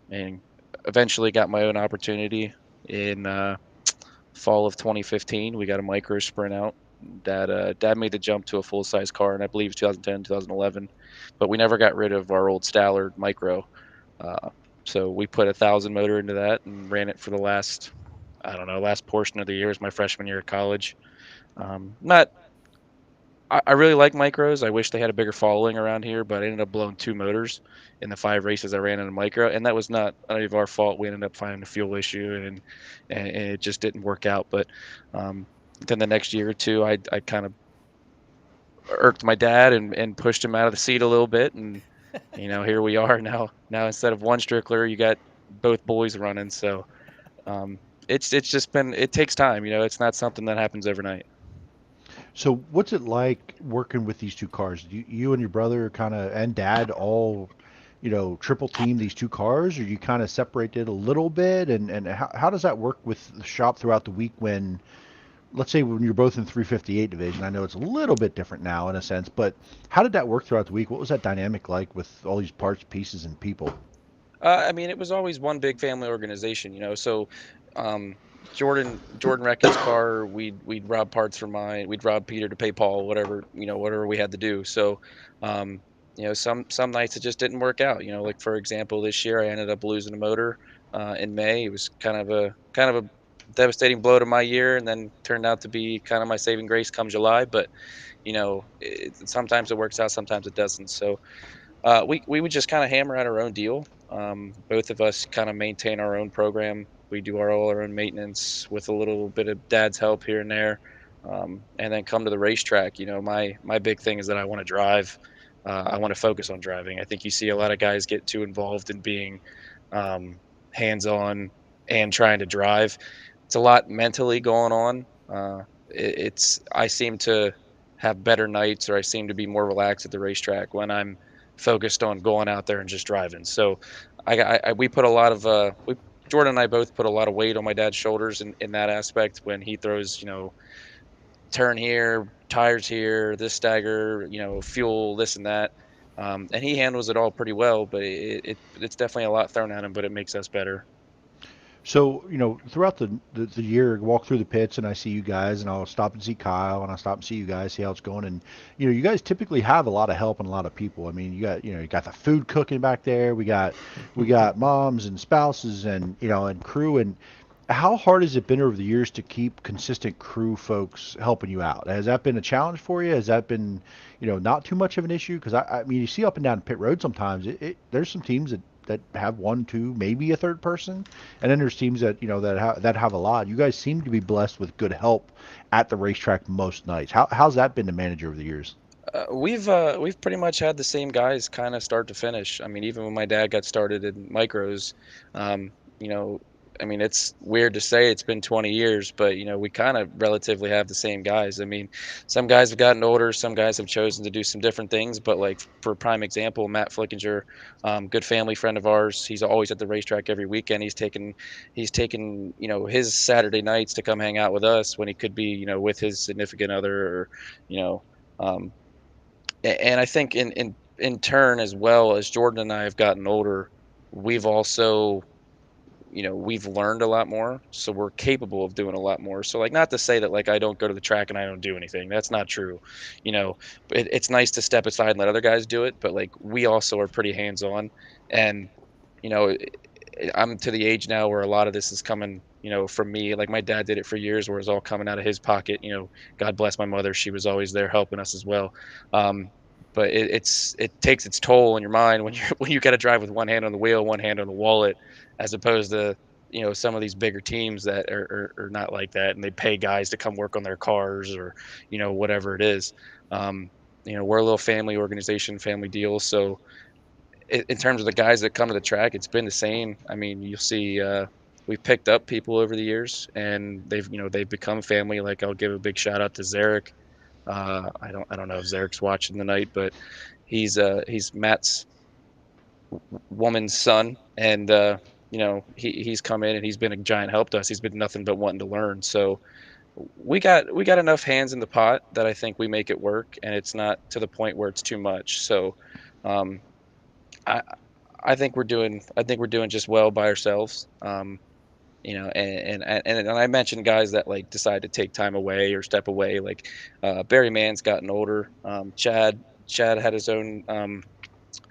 G: and eventually got my own opportunity in fall of 2015. We got a micro sprint out. Dad made the jump to a full size car, and I believe 2010, 2011, but we never got rid of our old Stallard micro. Uh, so we put 1,000 motor into that and ran it for the last, I don't know, last portion of the year is my freshman year of college. Not, I really like micros. I wish they had a bigger following around here, but I ended up blowing two motors in the 5 races I ran in a micro, and that was not any of our fault. We ended up finding a fuel issue, and it just didn't work out. But um, then the next year or two, I kind of irked my dad and pushed him out of the seat a little bit, and here we are now. Now instead of one Strickler, you got both boys running. So um, it's just been, it takes time. It's not something that happens overnight.
D: So, what's it like working with these two cars? You and your brother kind of and dad all, triple team these two cars, or you kind of separated a little bit? And how does that work with the shop throughout the week when, let's say, when you're both in 358 division? I know it's a little bit different now in a sense, but how did that work throughout the week? What was that dynamic like with all these parts, pieces, and people?
G: I mean, it was always one big family organization. So um, Jordan wrecked his car. We'd rob parts from mine. We'd rob Peter to pay Paul, whatever we had to do. So um, some nights it just didn't work out. Like for example, this year I ended up losing a motor in May. It was kind of a devastating blow to my year, and then turned out to be kind of my saving grace come July. But sometimes it works out, sometimes it doesn't. So we would just kind of hammer out our own deal. Both of us kind of maintain our own program. We do all our own maintenance with a little bit of dad's help here and there, and then come to the racetrack. My big thing is that I want to drive. I want to focus on driving. I think you see a lot of guys get too involved in being um, hands-on and trying to drive. It's a lot mentally going on. I seem to have better nights, or I seem to be more relaxed at the racetrack when I'm focused on going out there and just driving. So we put a lot of Jordan and I both put a lot of weight on my dad's shoulders in that aspect when he throws, turn here, tires here, this stagger, fuel, this and that. And he handles it all pretty well, but it's definitely a lot thrown at him, but it makes us better.
D: So, throughout the year, I walk through the pits and I see you guys, and I'll stop and see Kyle, and I'll stop and see you guys, see how it's going. And, you guys typically have a lot of help and a lot of people. I mean, you got the food cooking back there. We got moms and spouses and, and crew. And how hard has it been over the years to keep consistent crew folks helping you out? Has that been a challenge for you? Has that been, not too much of an issue? Because I mean, you see up and down pit road sometimes, there's some teams that have one, two, maybe a third person, and then there's teams that that have a lot. You guys seem to be blessed with good help at the racetrack most nights. How's that been to manage over the years?
G: We've pretty much had the same guys kind of start to finish. I mean, even when my dad got started in micros, you know, I mean, it's weird to say it's been 20 years, but we kind of relatively have the same guys. I mean, some guys have gotten older, some guys have chosen to do some different things, but like for prime example, Matt Flickinger, good family friend of ours. He's always at the racetrack every weekend. He's taken his Saturday nights to come hang out with us when he could be with his significant other or you know. Um, and I think in turn, as well as Jordan and I have gotten older, we've also we've learned a lot more, so we're capable of doing a lot more. So like, not to say that like I don't go to the track and I don't do anything. That's not true. you know it's nice to step aside and let other guys do it, but like we also are pretty hands on. And you know I'm to the age now where a lot of this is coming from me. Like my dad did it for years, where it's all coming out of his pocket. God bless my mother, she was always there helping us as well. But it takes its toll on your mind when you got to drive with one hand on the wheel, one hand on the wallet, as opposed to some of these bigger teams that are not like that, and they pay guys to come work on their cars or whatever it is. We're a little family organization, family deal. So in terms of the guys that come to the track, it's been the same. I mean, you'll see we've picked up people over the years, and they've become family. Like, I'll give a big shout out to Zarek. I don't know if Zarek's watching tonight, but he's Matt's woman's son, and he's come in and he's been a giant help to us. He's been nothing but wanting to learn. So we got enough hands in the pot that I think we make it work, and it's not to the point where it's too much. So um, I I think we're doing just well by ourselves. And I mentioned guys that like decide to take time away or step away. Like Barry Mann's gotten older. Chad had his own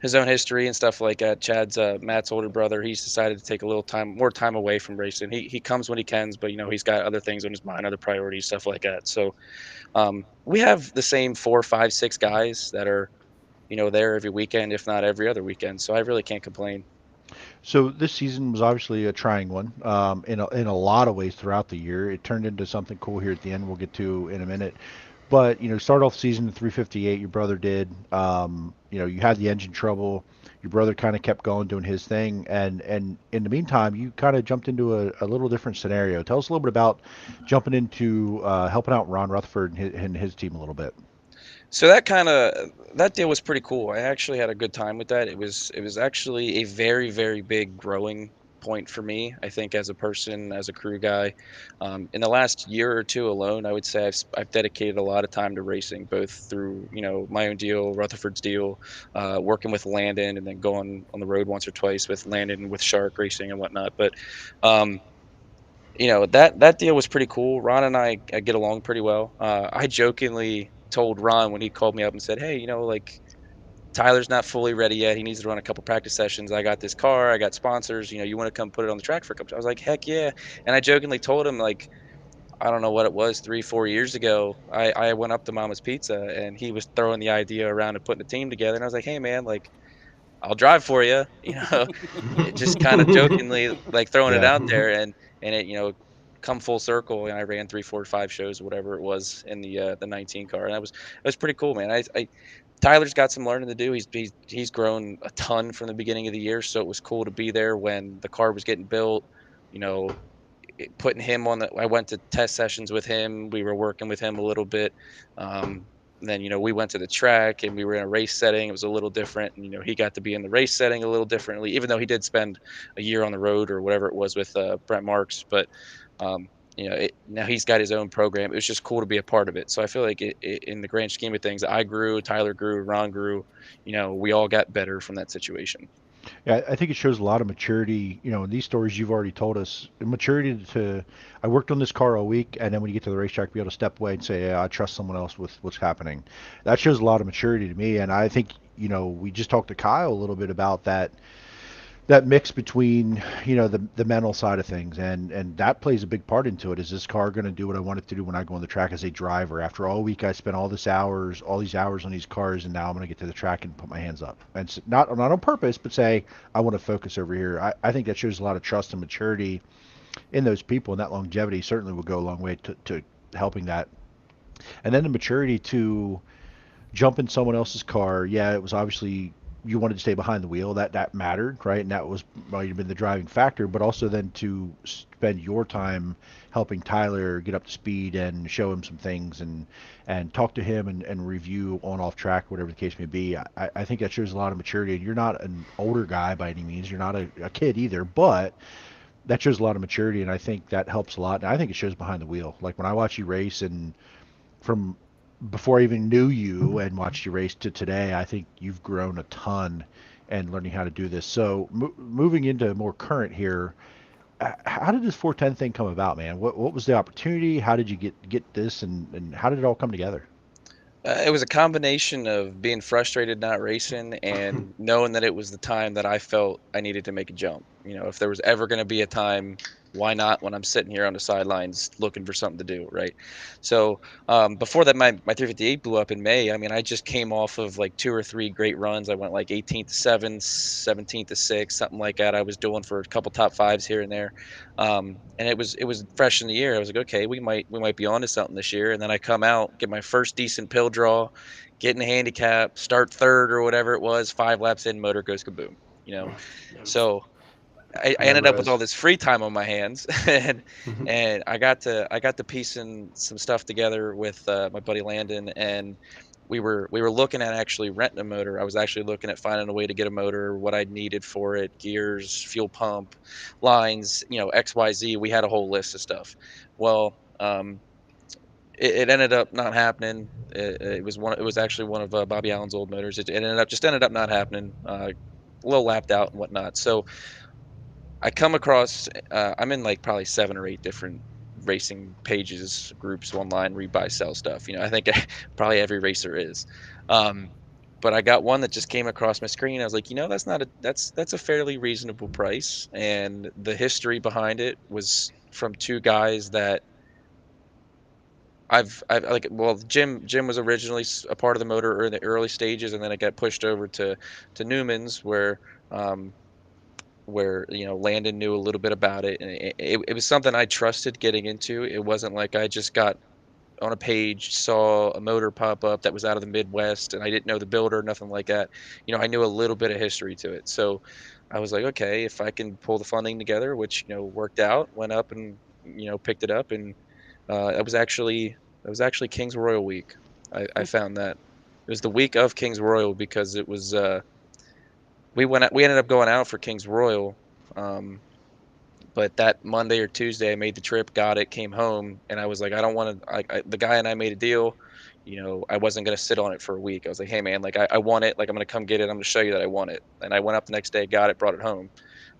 G: history and stuff like that. Chad's Matt's older brother. He's decided to take a little more time away from racing. He comes when he can, but he's got other things on his mind, other priorities, stuff like that. So we have the same 4, 5, 6 guys that are there every weekend, if not every other weekend. So I really can't complain.
D: So this season was obviously a trying one, in a lot of ways throughout the year. It turned into something cool here at the end. We'll get to in a minute. But start off the season at 358. Your brother did. You had the engine trouble. Your brother kind of kept going, doing his thing, and in the meantime, you kind of jumped into a little different scenario. Tell us a little bit about jumping into helping out Ron Rutherford and his team a little bit.
G: So that deal was pretty cool. I actually had a good time with that. It was actually a very, very big growing point for me. I think, as a person, as a crew guy, in the last year or two alone, I would say I've dedicated a lot of time to racing, both through my own deal, Rutherford's deal, working with Landon, and then going on the road once or twice with Landon with Shark Racing and whatnot. But um, that deal was pretty cool. Ron and I get along pretty well. I jokingly told Ron when he called me up and said, "Hey, like Tyler's not fully ready yet. He needs to run a couple practice sessions. I got this car. I got sponsors. You want to come put it on the track for a couple?" I was like, "Heck yeah!" And I jokingly told him, like, I don't know what it was, 3, 4 years ago. I went up to Mama's Pizza and he was throwing the idea around and putting a team together. And I was like, "Hey man, like, I'll drive for you," just kind of jokingly, like, throwing it
D: Yeah.
G: out there. And it come full circle, and I ran 3, 4, 5 shows, whatever it was, in the 19 car, and that was pretty cool, man. Tyler's got some learning to do. He's grown a ton from the beginning of the year, so it was cool to be there when the car was getting built, you know, putting him on the. I went to test sessions with him. We were working with him a little bit. Then we went to the track and we were in a race setting. It was a little different, and he got to be in the race setting a little differently, even though he did spend a year on the road or whatever it was with Brent Marks. But um, now he's got his own program. It was just cool to be a part of it. So I feel like in the grand scheme of things, I grew, Tyler grew, Ron grew. We all got better from that situation.
D: Yeah, I think it shows a lot of maturity. In these stories you've already told us, maturity to, I worked on this car all week, and then when you get to the racetrack, be able to step away and say, yeah, I trust someone else with what's happening. That shows a lot of maturity to me, and I think, we just talked to Kyle a little bit about that mix between the mental side of things, and that plays a big part into it. Is this car going to do what I want it to do when I go on the track as a driver? After all week I spent all these hours on these cars, and now I'm going to get to the track and put my hands up, and not on purpose, but say I want to focus over here. I think that shows a lot of trust and maturity in those people, and that longevity certainly will go a long way to helping that. And then the maturity to jump in someone else's car. Yeah, it was obviously you wanted to stay behind the wheel. That mattered, right? And that was might have been the driving factor. But also then to spend your time helping Tyler get up to speed and show him some things and talk to him and review on off track, whatever the case may be. I think that shows a lot of maturity. And you're not an older guy by any means. You're not a kid either, but that shows a lot of maturity, and I think that helps a lot. And I think it shows behind the wheel. Like when I watch you race, and from before I even knew you and watched you race to today, I think you've grown a ton and learning how to do this. So moving into more current here, how did this 410 thing come about, man? What was the opportunity? How did you get this, and how did it all come together?
G: It was a combination of being frustrated not racing and knowing that it was the time that I felt I needed to make a jump. If there was ever going to be a time, why not when I'm sitting here on the sidelines looking for something to do, right? So before that, my 358 blew up in May. I mean, I just came off of like 2 or 3 great runs. I went like 18th to 7, 17th to 6, something like that. I was doing for a couple top fives here and there, and it was fresh in the year. I was like, okay, we might be onto something this year. And then I come out, get my first decent pill draw, get in the handicap, start third or whatever it was. 5 laps in, motor goes kaboom. So I ended up with all this free time on my hands, and I got to piecing some stuff together with my buddy Landon, and we were looking at actually renting a motor. I was actually looking at finding a way to get a motor, what I needed for it, gears, fuel pump, lines, XYZ. We had a whole list of stuff. Well, it ended up not happening. It was actually one of Bobby Allen's old motors. It ended up not happening. A little lapped out and whatnot. So I come across, I'm in like probably 7 or 8 different racing pages, groups online, read, buy, sell stuff. I think probably every racer is. But I got one that just came across my screen. I was like, that's a fairly reasonable price. And the history behind it was from 2 guys that I've like, well, Jim was originally a part of the motor in the early stages, and then it got pushed over to Newman's where Landon knew a little bit about it, and it was something I trusted getting into. It wasn't like I just got on a page, saw a motor pop up that was out of the Midwest, and I didn't know the builder, nothing like that. I knew a little bit of history to it. So I was like, okay, if I can pull the funding together, which worked out, went up and picked it up, and it was actually King's Royal week. I found that it was the week of King's Royal because it was we ended up going out for King's Royal, but that Monday or Tuesday I made the trip, got it, came home, and I was like, I don't want to. The guy and I made a deal. I wasn't gonna sit on it for a week. I was like, hey man, like I want it. Like I'm gonna come get it. I'm gonna show you that I want it. And I went up the next day, got it, brought it home,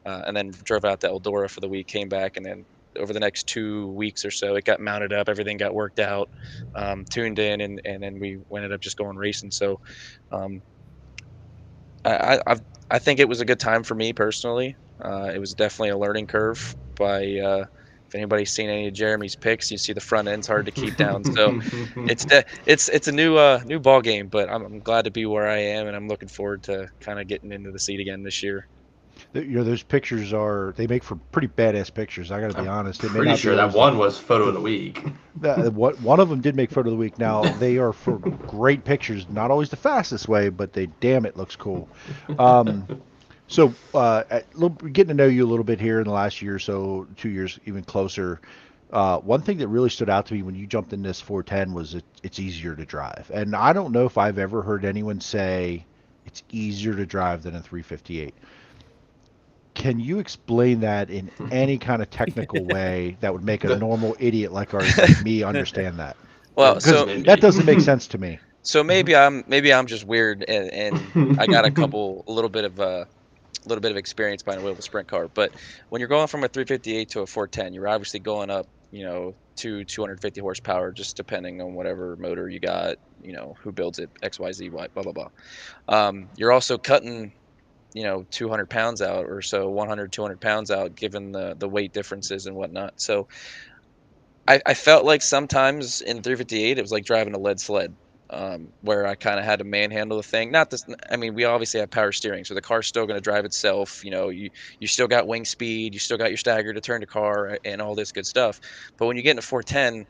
G: and then drove out to Eldora for the week. Came back, and then over the next 2 weeks or so, it got mounted up. Everything got worked out, tuned in, and then we ended up just going racing. So. I think it was a good time for me personally. It was definitely a learning curve. If anybody's seen any of Jeremy's picks, you see the front end's hard to keep down. So it's a new ball game. But I'm glad to be where I am, and I'm looking forward to kind of getting into the seat again this year.
D: Those pictures they make for pretty badass pictures. I got to be honest. It may
E: Pretty
D: not
E: sure
D: be
E: that one was photo of the week.
D: one of them did make photo of the week. Now they are for great pictures, not always the fastest way, but damn it looks cool. So, getting to know you a little bit here in the last year or so, 2 years, even closer. One thing that really stood out to me when you jumped in this 410 was it's easier to drive. And I don't know if I've ever heard anyone say it's easier to drive than a 358. Can you explain that in any kind of technical way that would make a normal idiot like me understand that?
G: Well,
D: Because
G: so
D: that doesn't make sense to me.
G: so maybe I'm just weird, and I got a little bit of experience behind the wheel of a sprint car. But when you're going from a 358 to a 410, you're obviously going up, 250 horsepower, just depending on whatever motor you got, who builds it, X, Y, Z, Y, blah, blah, blah. You're also cutting, 200 pounds out or so, 100, 200 pounds out, given the weight differences and whatnot. So I felt like sometimes in 358, it was like driving a lead sled, where I kind of had to manhandle the thing. Not this, I mean, we obviously have power steering, so the car's still going to drive itself. You still got wing speed, you still got your stagger to turn the car, and all this good stuff. But when you get into 410,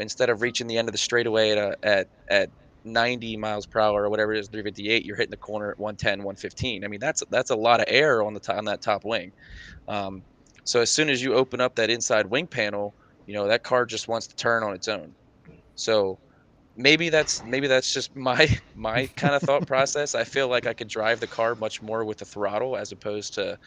G: instead of reaching the end of the straightaway at 90 miles per hour or whatever it is, 358, you're hitting the corner at 110, 115. I mean, that's a lot of air on the on that top wing. Um, so as soon as you open up that inside wing panel, that car just wants to turn on its own. So maybe that's just my my kind of thought process. I feel like I could drive the car much more with the throttle as opposed to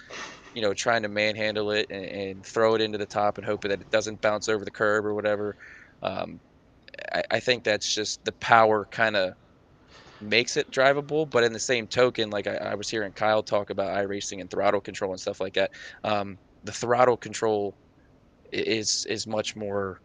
G: trying to manhandle it and throw it into the top and hope that it doesn't bounce over the curb or whatever. Um, I think that's just the power kind of makes it drivable. But in the same token, like I was hearing Kyle talk about iRacing and throttle control and stuff like that. The throttle control is much more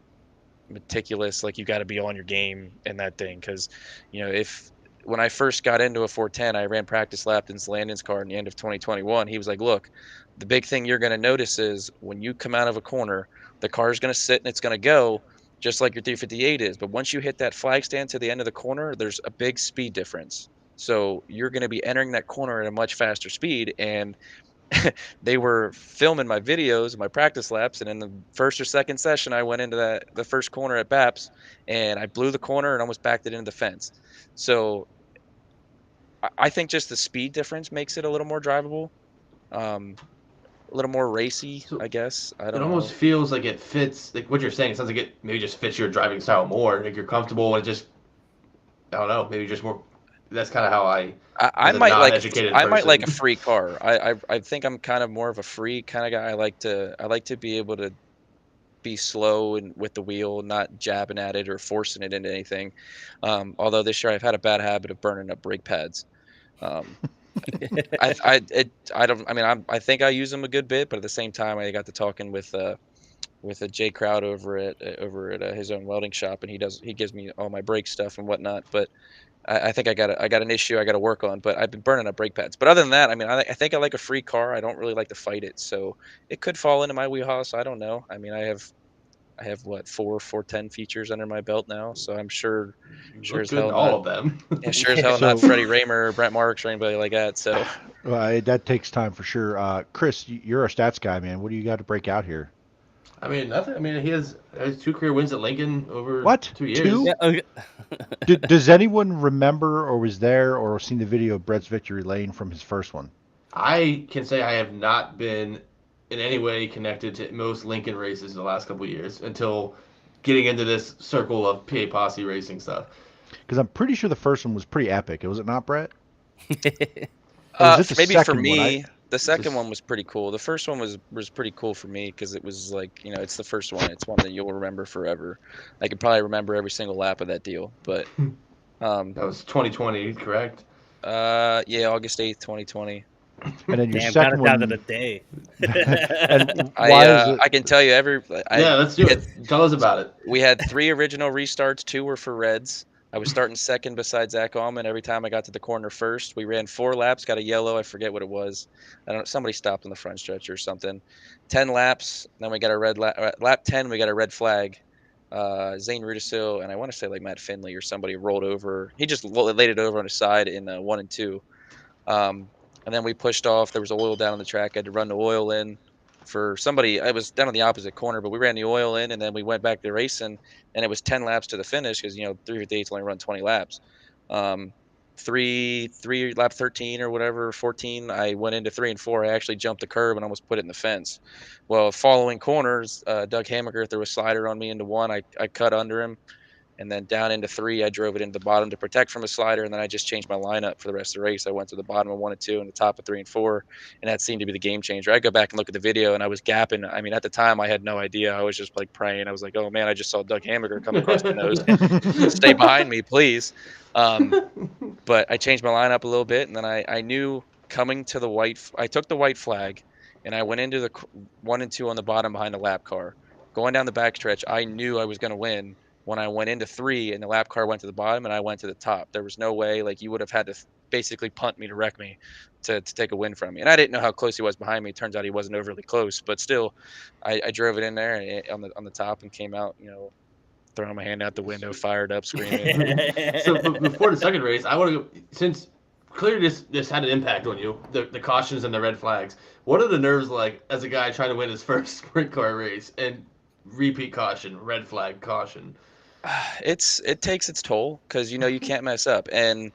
G: meticulous. Like, you got to be on your game in that thing, because if when I first got into a 410, I ran practice laps in Landon's car in the end of 2021. He was like, look, the big thing you're going to notice is when you come out of a corner, the car is going to sit and it's going to go just like your 358 is, but once you hit that flag stand to the end of the corner, there's a big speed difference. So you're going to be entering that corner at a much faster speed. And they were filming my videos, my practice laps, and in the first or second session, I went into the first corner at Baps, and I blew the corner and almost backed it into the fence. So I think just the speed difference makes it a little more drivable, a little more racy,
E: So
G: I guess. I
E: it
G: don't
E: almost
G: know.
E: feels like it fits, like what you're saying. It sounds like it maybe just fits your driving style more. Like you're comfortable and just, I don't know, maybe just more. That's kind of how
G: I
E: as a
G: might like
E: non-educated
G: I might like a
E: person.
G: free car. I think I'm kind of more of a free kind of guy. I like to be able to be slow and with the wheel, not jabbing at it or forcing it into anything. Although this year I've had a bad habit of burning up brake pads. Um, I don't. I mean, I think I use them a good bit, but at the same time, I got to talking with a Jay Crowd over at his own welding shop, and he gives me all my brake stuff and whatnot. But I think I got an issue I got to work on. But I've been burning up brake pads. But other than that, I mean, I think I like a free car. I don't really like to fight it, so it could fall into my wheelhouse. I don't know. I mean, I have what, 410 features under my belt now, so I'm sure
E: You
G: sure
E: look
G: as
E: good in
G: hell
E: all
G: not
E: of them.
G: yeah, sure as
C: Yeah.
G: hell not
D: So
G: Freddie Raymer or Brent Marks or anybody like that. So
D: that takes time for sure. Chris, you're a stats guy, man. What do you got to break out here?
E: I mean, nothing. I mean, he has 2 career wins at Lincoln over
D: What?
E: 2 years.
C: Yeah.
D: Two?
C: Okay.
D: Does anyone remember or was there or seen the video of Brett's victory lane from his first one?
E: I can say I have not been in any way connected to most Lincoln races the last couple of years until getting into this circle of PA Posse racing stuff.
D: Because I'm pretty sure the first one was pretty epic. Was it not, Brett? Or was it the
G: maybe for
D: second one?
G: me, the second
E: Just
G: one was pretty cool. The first one was pretty cool for me because it was like, it's the first one. It's one that you'll remember forever. I could probably remember every single lap of that deal. But um
E: that was 2020, correct?
G: yeah, August 8th, 2020.
D: And then your
C: Damn, got
D: second
C: it down to the
D: one.
C: day.
D: And
G: I
D: why is it?
G: I can tell you
E: Yeah, let's do it. Tell us about it.
G: we had 3 original restarts. 2 were for Reds. I was starting second beside Zach Allman. Every time I got to the corner first, we ran 4 laps, got a yellow. I forget what it was. I don't. Somebody stopped on the front stretch or something. 10 laps. Then we got a red lap 10. We got a red flag. Zane Rudisil and I want to say like Matt Finley or somebody rolled over. He just laid it over on his side in 1 and 2. And then we pushed off. There was oil down on the track. I had to run the oil in for somebody. I was down on the opposite corner, but we ran the oil in, and then we went back to racing, and it was 10 laps to the finish because 358's only run 20 laps. lap 13 or whatever, 14, I went into 3 and 4. I actually jumped the curb and almost put it in the fence. Well, following corners, Doug Hammaker threw a slider on me into 1. I cut under him, and then down into 3, I drove it into the bottom to protect from a slider, and then I just changed my lineup for the rest of the race. I went to the bottom of 1 and 2 and the top of 3 and 4, and that seemed to be the game changer. I go back and look at the video, and I was gapping. I mean, at the time, I had no idea. I was just like praying. I was like, "Oh man, I just saw Doug Hammaker come across my nose. Stay behind me, please." But I changed my lineup a little bit, and then I knew coming to the I took the white flag, and I went into the 1 and 2 on the bottom behind the lap car. Going down the backstretch, I knew I was going to win when I went into 3 and the lap car went to the bottom and I went to the top. There was no way, like, you would have had to basically punt me to wreck me to take a win from me. And I didn't know how close he was behind me. Turns out he wasn't overly close, but still, I drove it in there and on the top and came out, throwing my hand out the window, fired up, screaming.
E: So before the second race, I want to go, since clearly this had an impact on you, the cautions and the red flags. What are the nerves like as a guy trying to win his first sprint car race and repeat caution, red flag, caution?
G: It takes its toll because you can't mess up, and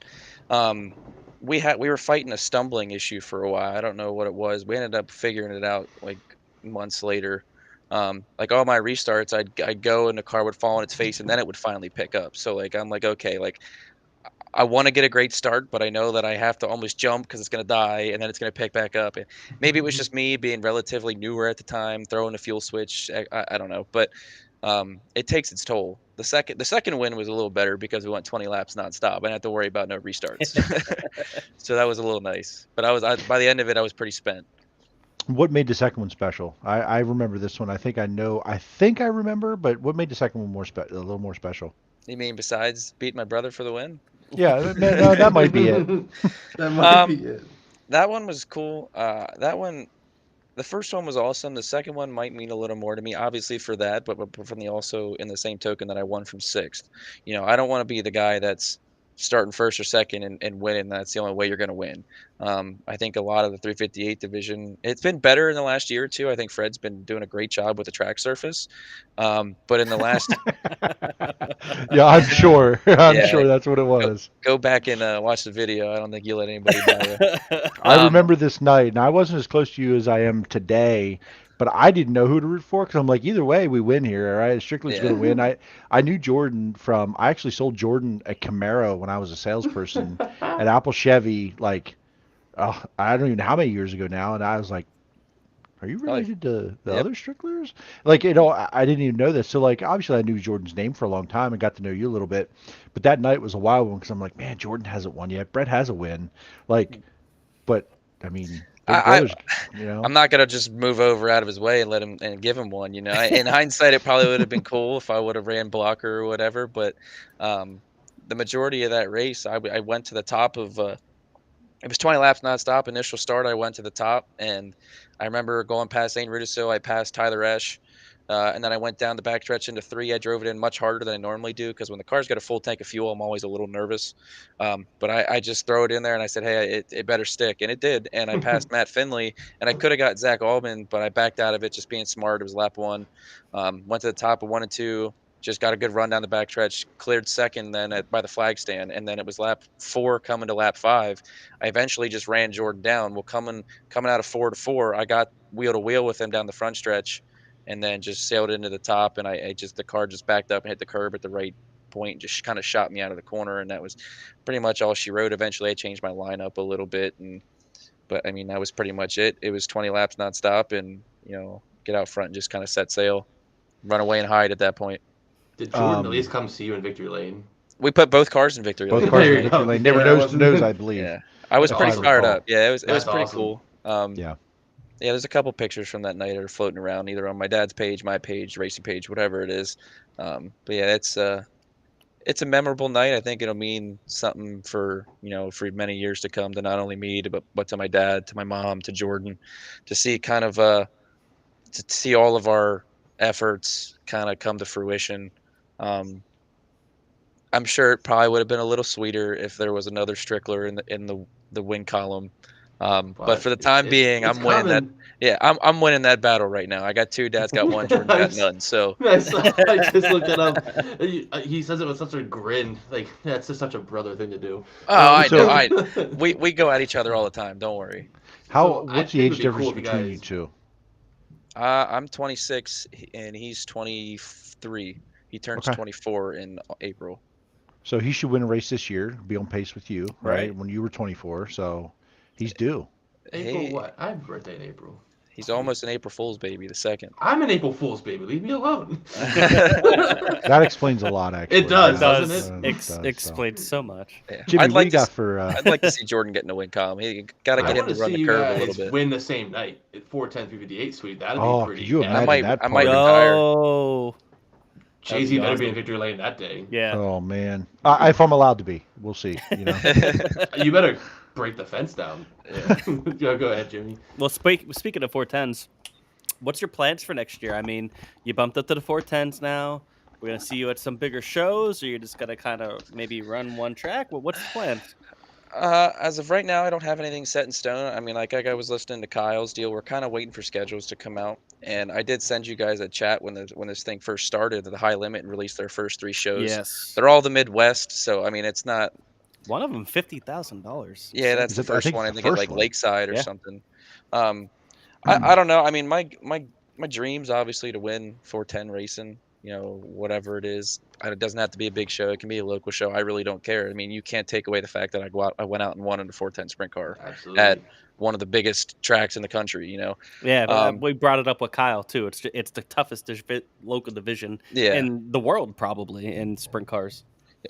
G: we were fighting a stumbling issue for a while. I don't know what it was. We ended up figuring it out like months later. Like all my restarts, I'd go and the car would fall on its face, and then it would finally pick up. So like I'm like, okay, like I want to get a great start, but I know that I have to almost jump because it's going to die, and then it's going to pick back up. And maybe it was just me being relatively newer at the time, throwing a fuel switch. I don't know, but it takes its toll. The second win was a little better because we went 20 laps nonstop. I didn't have to worry about no restarts, so that was a little nice. But by the end of it, I was pretty spent.
D: What made the second one special? I remember this one. I think I remember, but what made the second one a little more special?
G: You mean besides beating my brother for the win?
D: Yeah, no, that might be it.
E: That might be it.
G: That one was cool. The first one was awesome. The second one might mean a little more to me, obviously for that, but from the also in the same token that I won from 6th. I don't want to be the guy that's starting first or second and winning. That's the only way you're going to win. I think a lot of the 358 division, it's been better in the last year or two. I think Fred's been doing a great job with the track surface. But in the last,
D: yeah, I'm sure. I'm
G: Yeah,
D: sure that's what it was.
G: go back and watch the video. I don't think you let anybody buy you.
D: I remember this night, and I wasn't as close to you as I am today, but I didn't know who to root for because I'm like, either way, we win here, all right? Strickland's going to win. I knew Jordan I actually sold Jordan a Camaro when I was a salesperson at Apple Chevy, like, I don't even know how many years ago now, and I was like, are you related to the other Stricklers? Like, I didn't even know this. So, like, obviously I knew Jordan's name for a long time and got to know you a little bit. But that night was a wild one because I'm like, man, Jordan hasn't won yet. Brett has a win. Like, but, I mean, big brothers,
G: I'm not gonna just move over out of his way and let him and give him one. In hindsight, it probably would have been cool if I would have ran blocker or whatever. But the majority of that race, I went to the top of. It was 20 laps nonstop. Initial start, I went to the top, and I remember going past Zane Rudisil. I passed Tyler Esch, and then I went down the backstretch into 3. I drove it in much harder than I normally do because when the car's got a full tank of fuel, I'm always a little nervous. But I just throw it in there, and I said, hey, it better stick, and it did. And I passed Matt Finley, and I could have got Zach Allman, but I backed out of it just being smart. It was lap 1. Went to the top of 1 and 2. Just got a good run down the backstretch, cleared second then by the flag stand, and then it was lap 4 coming to lap 5. I eventually just ran Jordan down. Well, coming out of 4 to 4, I got wheel to wheel with him down the front stretch, and then just sailed into the top, and the car just backed up and hit the curb at the right point, and just kind of shot me out of the corner, and that was pretty much all she wrote. Eventually, I changed my lineup a little bit, but I mean that was pretty much it. It was 20 laps nonstop, and get out front and just kind of set sail, run away and hide at that point.
E: Did Jordan at least come see you in victory lane?
G: We put both cars in victory lane.
D: Both cars in victory lane. Never nose to nose, I believe.
G: Yeah, I was pretty fired up. Yeah, it was pretty
E: awesome.
G: cool.
D: Yeah,
G: there's a couple pictures from that night that are floating around, either on my dad's page, my page, racing page, whatever it is. But yeah, it's a memorable night. I think it'll mean something for many years to come to not only me, but to my dad, to my mom, to Jordan, to see kind of to see all of our efforts kind of come to fruition. I'm sure it probably would have been a little sweeter if there was another Strickler in the win column, But for the time being,
E: it's
G: I'm winning that.
E: coming.
G: Yeah, I'm winning that battle right now. I got 2, Dad's got 1, Jordan's got none. So
E: I just looked it up. He says it with such a grin. Like that's just such a brother thing to do.
G: I know.
E: So-
G: We go at each other all the time. Don't worry.
D: What's the
E: think it
D: age
E: would be
D: difference
E: cool if you
D: between you
E: guys-
D: two?
G: I'm 26 and he's 23. He turns
D: Okay.
G: 24 in April.
D: So he should win a race this year, be on pace with you, right?
C: Right.
D: When you were 24, so he's due.
E: April
G: Hey,
E: what? I have a birthday in April.
G: he's almost an April Fool's baby, the second.
E: I'm an April Fool's baby. Leave me alone.
D: That explains a lot, actually.
E: It does,
C: It
D: Yeah,
E: doesn't
C: does
E: it?
D: does, so.
C: explains so much.
G: Yeah.
D: Jimmy,
G: I'd
D: what
G: like
D: you
G: to.
D: got for?
G: I'd like to see Jordan getting a win column. He got to
E: I
G: get him
E: want
G: to
E: to
G: run
E: see
G: the
E: you
G: curve a
E: guys
G: little bit.
E: win the same night at 410 358 suite. That'd
D: Oh,
E: be pretty.
D: could you
E: epic.
D: imagine that?
G: I might
D: party?
G: retire.
C: Yo.
E: Jay Z
C: That'd be
E: better be in
C: awesome.
E: victory lane that day.
C: Yeah.
D: Oh man, if I'm allowed to be, we'll see. You know,
E: You better break the fence down. Go ahead, Jimmy.
C: Well, speaking of 410s, what's your plans for next year? I mean, you bumped up to the 410s now. We're gonna see you at some bigger shows, or you're just gonna kind of maybe run one track. Well, what's the plan?
G: As of right now, I don't have anything set in stone. I mean, like I was listening to Kyle's deal. We're kind of waiting for schedules to come out, and I did send you guys a chat when this thing first started. The High Limit released their first 3 shows.
C: Yes.
G: They're all the Midwest, so I mean, it's not.
C: One of them $50,000.
G: Yeah, that's
D: Is
G: the
D: it- I
G: first
D: think
G: one. I
D: it's the
G: think at
D: first
G: like
D: one.
G: Lakeside or
C: Yeah.
G: something. I don't know. I mean, my dream's obviously to win 410 racing. You know, whatever it is. It doesn't have to be a big show. It can be a local show. I really don't care. I mean, you can't take away the fact that I went out and won in a 410 sprint car
E: Absolutely.
G: at one of the biggest tracks in the country. You know.
C: Yeah, but
G: Um,
C: we brought it up with Kyle too. It's the toughest local division
G: Yeah.
C: in the world, probably in sprint cars.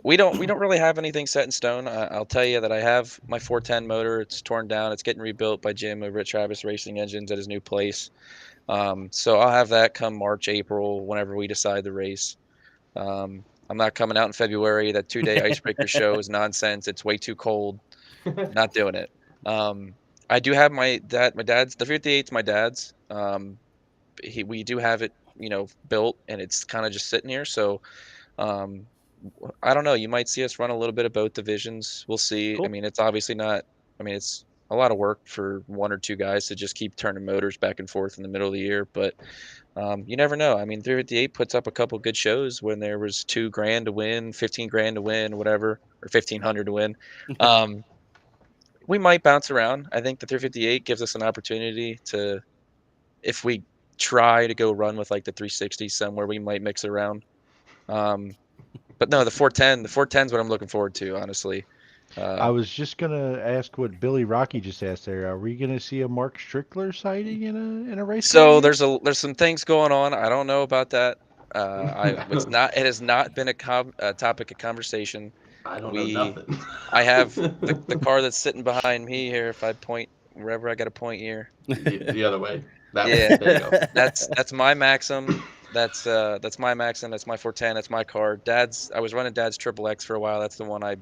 G: We don't really have anything set in stone. I'll tell you that I have my 410 motor. It's torn down. It's getting rebuilt by Jim over at Travis Racing Engines at his new place. So I'll have that come March, April, whenever we decide the race. I'm not coming out in February. That 2-day icebreaker show is nonsense. It's way too cold. Not doing it. I do have my dad's. The 58's my dad's. We do have it, built, and it's kind of just sitting here. So, I don't know. You might see us run a little bit of both divisions. We'll see.
C: Cool.
G: I mean, it's obviously not. I mean, it's a lot of work for 1 or 2 guys to just keep turning motors back and forth in the middle of the year. But you never know. I mean, 358 puts up a couple good shows when there was $2,000 to win, $15,000 to win, whatever, or 1,500 to win. We might bounce around. I think the 358 gives us an opportunity to, if we try to go run with like the 360 somewhere, we might mix it around. But no, the 410 is what I'm looking forward to, honestly.
D: I was just gonna ask what Billy Rocky just asked there. Are we gonna see a Mark Strickler sighting in a race?
G: So
D: car
G: there's some things going on. I don't know about that. It has not been a topic of conversation.
E: I don't know nothing.
G: I have the car that's sitting behind me here. If I point wherever I got to point here,
E: the other way. That
G: Yeah.
E: way. There you go.
G: that's my Maxim. That's my Maxim. That's my 410. That's my car. I was running Dad's Triple X for a while. That's the one I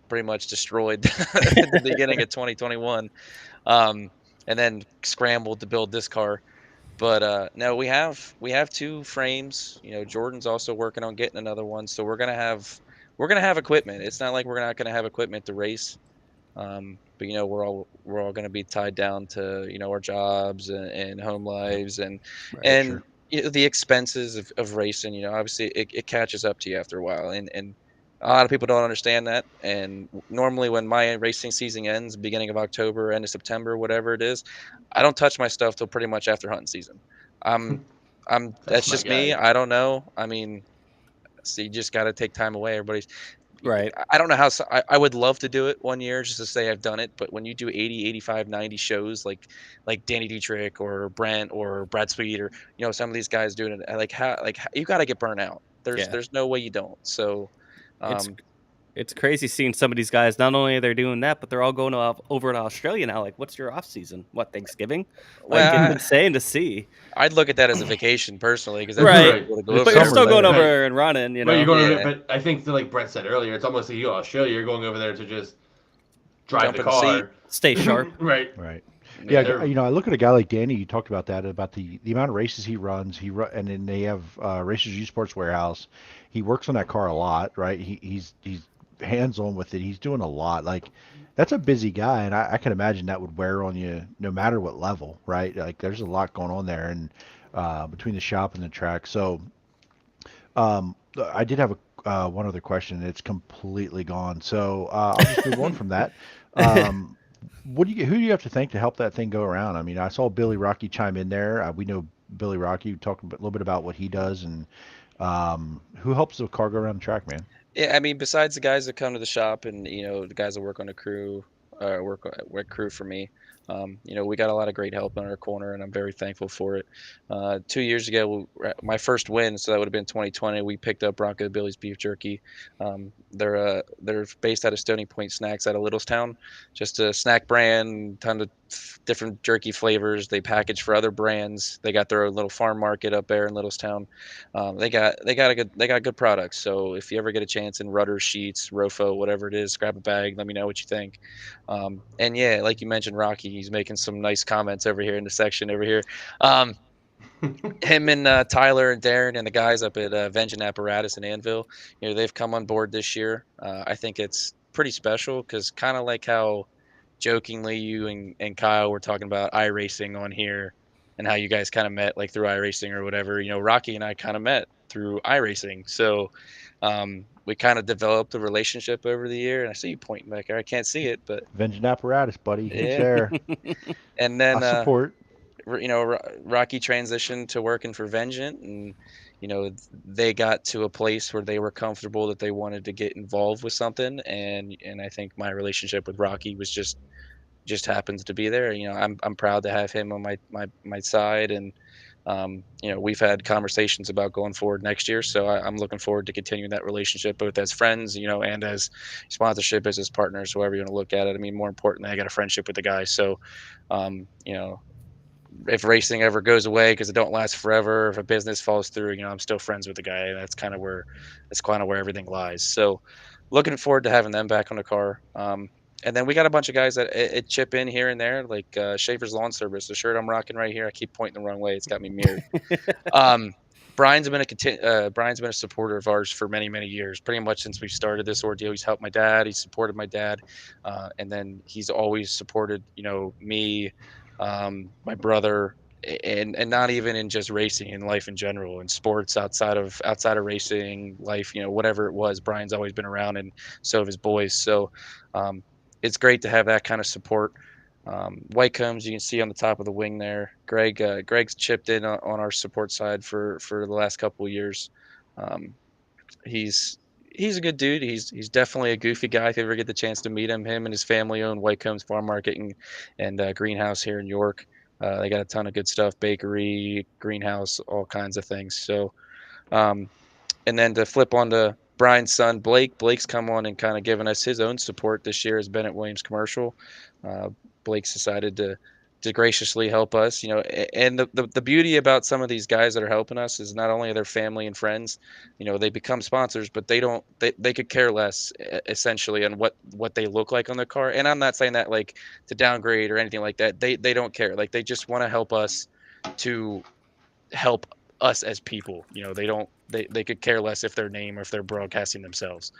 G: pretty much destroyed at the beginning of 2021, and then scrambled to build this car. But no, we have 2 frames. Jordan's also working on getting another one, so we're gonna have equipment. It's not like we're not gonna have equipment to race. But we're all gonna be tied down to our jobs and home lives and
D: Sure.
G: the expenses of racing. Obviously it catches up to you after a while, and a lot of people don't understand that. And normally when my racing season ends, beginning of October, end of September, whatever it is, I don't touch my stuff till pretty much after hunting season. That's
E: my
G: just me.
E: guy.
G: I don't know. I mean, so you just got to take time away. Everybody's
C: Right.
G: I don't know how. I would love to do it one year just to say I've done it. But when you do 80, 85, 90 shows like Danny Dietrich or Brent or Brad Sweet or some of these guys doing it, like how you got to get burnt out. There's no way you don't. So
C: It's crazy seeing some of these guys. Not only are they doing that, but they're all going over to Australia now. Like, what's your off season? What, Thanksgiving? Like,
G: Well,
C: it's insane to see.
G: I'd look at that as a vacation personally, because
C: Right.
G: Go
C: But
G: over
C: you're
G: there.
C: still going
E: Right.
C: over and running.
E: But you're going
G: Yeah.
E: over, but I think like Brett said earlier, it's almost like you go to Australia. You're going over there to just drive
G: Jump
E: the
G: in the seat.
E: car.
C: Stay sharp.
E: Right.
D: Right.
E: Yeah,
D: Yeah,
E: they're-
D: I look at a guy like Danny. You talked about that, about the amount of races he runs. And then they have Racers U Sports Warehouse. He works on that car a lot, right? He's hands-on with it. He's doing a lot. Like, that's a busy guy, and I can imagine that would wear on you no matter what level, right? Like, there's a lot going on there, and between the shop and the track. So, I did have a one other question. It's completely gone. So I'll just move on from that. Um, who do you have to thank to help that thing go around? I mean, I saw Billy Rocky chime in there. We know Billy Rocky. Talk a little bit about what he does, and who helps the car go around the track, man.
G: Yeah, I mean, besides the guys that come to the shop and the guys that work on the crew, work crew for me, we got a lot of great help in our corner, and I'm very thankful for it. 2 years ago, my first win, so that would have been 2020. We picked up Bronco Billy's beef jerky. They're based out of Stony Point Snacks out of Littlestown, just a snack brand, ton of different jerky flavors. They package for other brands. They got their own little farm market up there in Littlestown. They got good products. So if you ever get a chance in Rudder Sheets, Rofo, whatever it is, grab a bag. Let me know what you think. And yeah, like you mentioned, Rocky, he's making some nice comments over here in the section over here. Um, Him and Tyler and Darren and the guys up at Vengeance Apparatus in Anvil, they've come on board this year. I think it's pretty special because kind of like how jokingly you and Kyle were talking about iRacing on here and how you guys kind of met like through iRacing or whatever. Rocky and I kind of met through iRacing. So we kind of developed a relationship over the year. And I see you pointing back there. I can't see it, but
D: Vengeance Apparatus, buddy. He's
G: yeah.
D: there.
G: And
D: I
G: then
D: support.
G: Rocky transitioned to working for Vengeance, and they got to a place where they were comfortable that they wanted to get involved with something, and I think my relationship with Rocky was just happens to be there. I'm proud to have him on my side, and we've had conversations about going forward next year, so I'm looking forward to continuing that relationship both as friends, and as sponsorship, business partners, however you want to look at it. I mean, more importantly, I got a friendship with the guy, so if racing ever goes away because it don't last forever, if a business falls through, I'm still friends with the guy. That's kind of where everything lies. So looking forward to having them back on the car. And then we got a bunch of guys that it chip in here and there, like Schaefer's Lawn Service, the shirt I'm rocking right here. I keep pointing the wrong way. It's got me mirrored. um, Brian's been a supporter of ours for many, many years, pretty much since we started this ordeal. He's helped my dad. He's supported my dad. And then he's always supported, me, my brother, and not even in just racing, in life in general, in sports outside of racing life, whatever it was. Brian's always been around, and so have his boys. So um, it's great to have that kind of support. White combs, you can see on the top of the wing there. Greg's chipped in on our support side for the last couple of years. Um, he's a good dude. He's definitely a goofy guy. If you ever get the chance to meet him and his family own White Combs Farm Market and greenhouse here in York. They got a ton of good stuff, bakery, greenhouse, all kinds of things. So, um, and then to flip on to Brian's son, Blake. Blake's come on and kind of given us his own support this year as Bennett Williams Commercial. Uh, Blake's decided to graciously help us, and the beauty about some of these guys that are helping us is not only are their family and friends, they become sponsors, but they could care less essentially on what they look like on their car. And I'm not saying that like to downgrade or anything like that. They don't care. Like they just want to help us to help us as people. They could care less if their name or if they're broadcasting themselves.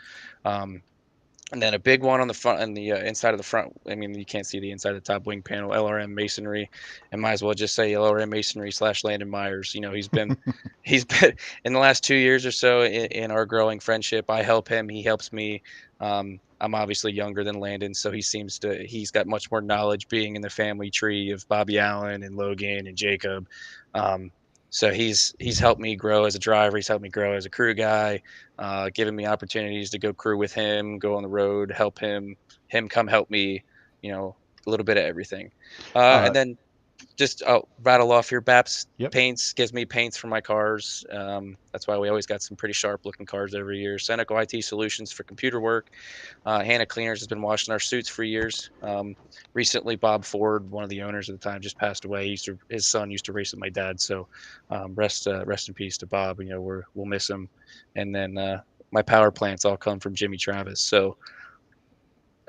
G: And then a big one on the front and the inside of the front. I mean, you can't see the inside of the top wing panel. LRM Masonry, and might as well just say LRM Masonry / Landon Myers. He's been in the last 2 years or so in our growing friendship. I help him, he helps me. I'm obviously younger than Landon, so he's got much more knowledge being in the family tree of Bobby Allen and Logan and Jacob. So he's helped me grow as a driver. He's helped me grow as a crew guy, giving me opportunities to go crew with him, go on the road, help him come help me, a little bit of everything. And then just rattle off here. Baps
D: Yep.
G: Paints gives me paints for my cars. That's why we always got some pretty sharp looking cars every year. Seneca IT Solutions for computer work. Hannah Cleaners has been washing our suits for years. Recently, Bob Ford, one of the owners at the time, just passed away. His son used to race with my dad. So rest in peace to Bob. We'll miss him. And then my power plants all come from Jimmy Travis. So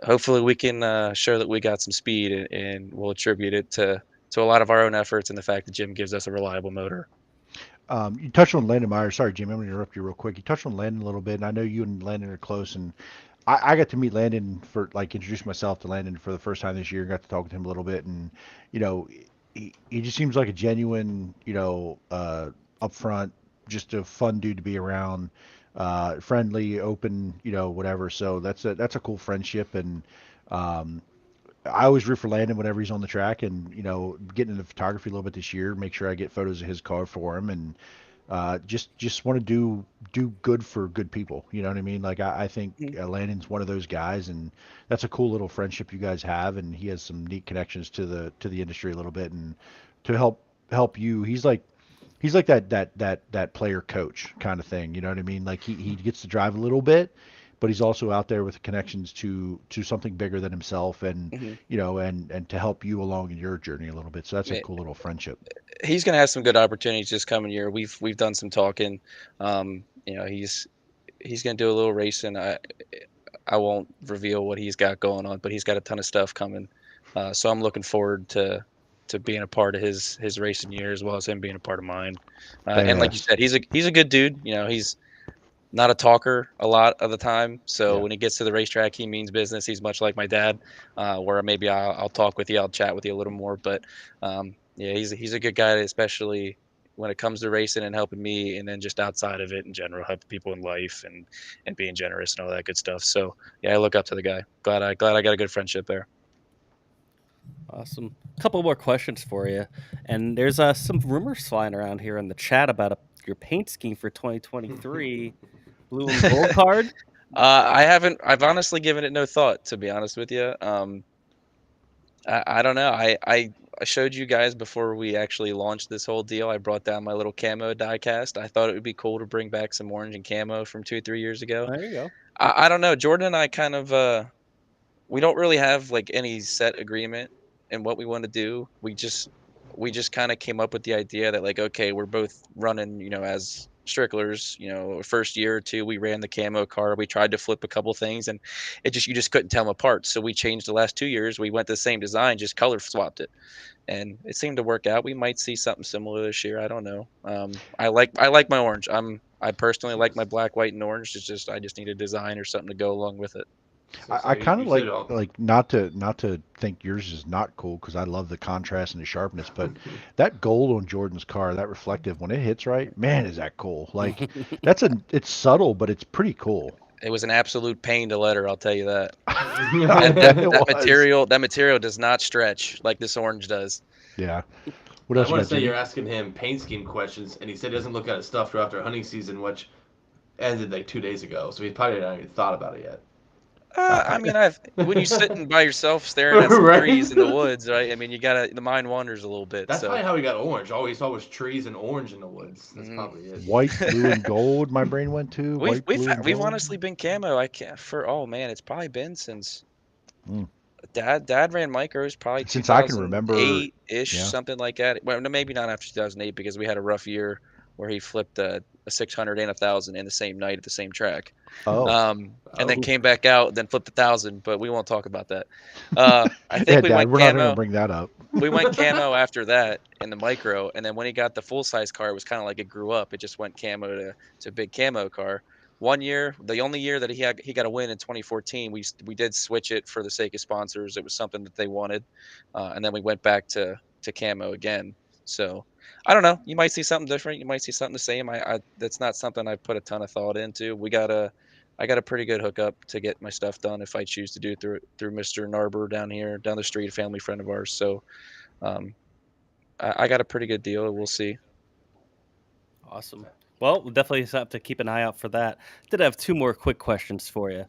G: hopefully we can show that we got some speed, and we'll attribute it to a lot of our own efforts and the fact that Jim gives us a reliable motor.
D: You touched on Landon Myers. Sorry, Jim, I'm going to interrupt you real quick. You touched on Landon a little bit, and I know you and Landon are close, and I got to meet Landon introduce myself to Landon for the first time this year. Got to talk to him a little bit, and you know, he just seems like a genuine, upfront, just a fun dude to be around, friendly, open, whatever. So that's a cool friendship, and um, I always root for Landon whenever he's on the track, and getting into photography a little bit this year, make sure I get photos of his car for him, and just want to do good for good people. You know what I mean? Like I think Landon's one of those guys, and that's a cool little friendship you guys have, and he has some neat connections to the industry a little bit, and to help you. He's like that player coach kind of thing. You know what I mean? Like he gets to drive a little bit, but he's also out there with connections to something bigger than himself, and and to help you along in your journey a little bit. So that's a cool little friendship.
G: He's going to have some good opportunities this coming year. We've done some talking. He's going to do a little racing. I won't reveal what he's got going on, but he's got a ton of stuff coming. So I'm looking forward to being a part of his racing year, as well as him being a part of mine. And like you said, he's a good dude. He's not a talker a lot of the time. So when he gets to the racetrack, he means business. He's much like my dad, where maybe I'll talk with you, I'll chat with you a little more. But he's a good guy, especially when it comes to racing and helping me, and then just outside of it in general, helping people in life and being generous and all that good stuff. So yeah, I look up to the guy. Glad I got a good friendship there.
C: Awesome. A couple more questions for you. And there's some rumors flying around here in the chat about your paint scheme for 2023. Blue and gold card?
G: I've honestly given it no thought, to be honest with you. I don't know. I showed you guys before we actually launched this whole deal. I brought down my little camo die cast. I thought it would be cool to bring back some orange and camo from 2-3 years ago.
C: There you go.
G: I don't know. Jordan and I kind of we don't really have like any set agreement in what we want to do. We just kind of came up with the idea that, like, okay, we're both running, as Stricklers, first year or two, we ran the camo car. We tried to flip a couple things, and you just couldn't tell them apart. So we changed the last 2 years. We went the same design, just color swapped it, and it seemed to work out. We might see something similar this year. I don't know. I like my orange. I personally like my black, white, and orange. I just need a design or something to go along with it.
D: I kind of like not to think yours is not cool, because I love the contrast and the sharpness, but that gold on Jordan's car, that reflective, when it hits right, man, is that cool. Like it's subtle, but it's pretty cool.
G: It was an absolute pain to let her, I'll tell you that. that material does not stretch like this orange does.
D: Yeah.
E: What else? I want to say you're asking him paint scheme questions, and he said he doesn't look at his stuff till after hunting season, which ended like 2 days ago. So he probably hasn't even thought about it yet.
G: I mean, when you're sitting by yourself staring at some trees in the woods, right? I mean, the mind wanders a little bit.
E: That's probably how he got orange. All he saw was trees and orange in the woods. That's probably it.
D: White, blue, and gold. My brain went to
G: we've honestly been camo. It's probably been since Dad ran micros, probably
D: since I can remember,
G: 8-ish, something like that. Well, maybe not after 2008, because we had a rough year where he flipped a 600 and 1,000 in the same night at the same track. And then came back out, then flipped 1,000, but we won't talk about that. I think
D: we're not going to bring that up.
G: We went camo after that in the micro, and then when he got the full size car, it was kind of like it grew up. It just went camo to big camo car. One year, the only year that he got a win in 2014, we did switch it for the sake of sponsors. It was something that they wanted, and then we went back to camo again. So I don't know. You might see something different. You might see something the same. That's not something I put a ton of thought into. I got a pretty good hookup to get my stuff done if I choose to do it through Mr. Narber down the street, a family friend of ours. So I got a pretty good deal. We'll see.
C: Awesome. Well, we'll definitely have to keep an eye out for that. Did have 2 more quick questions for you.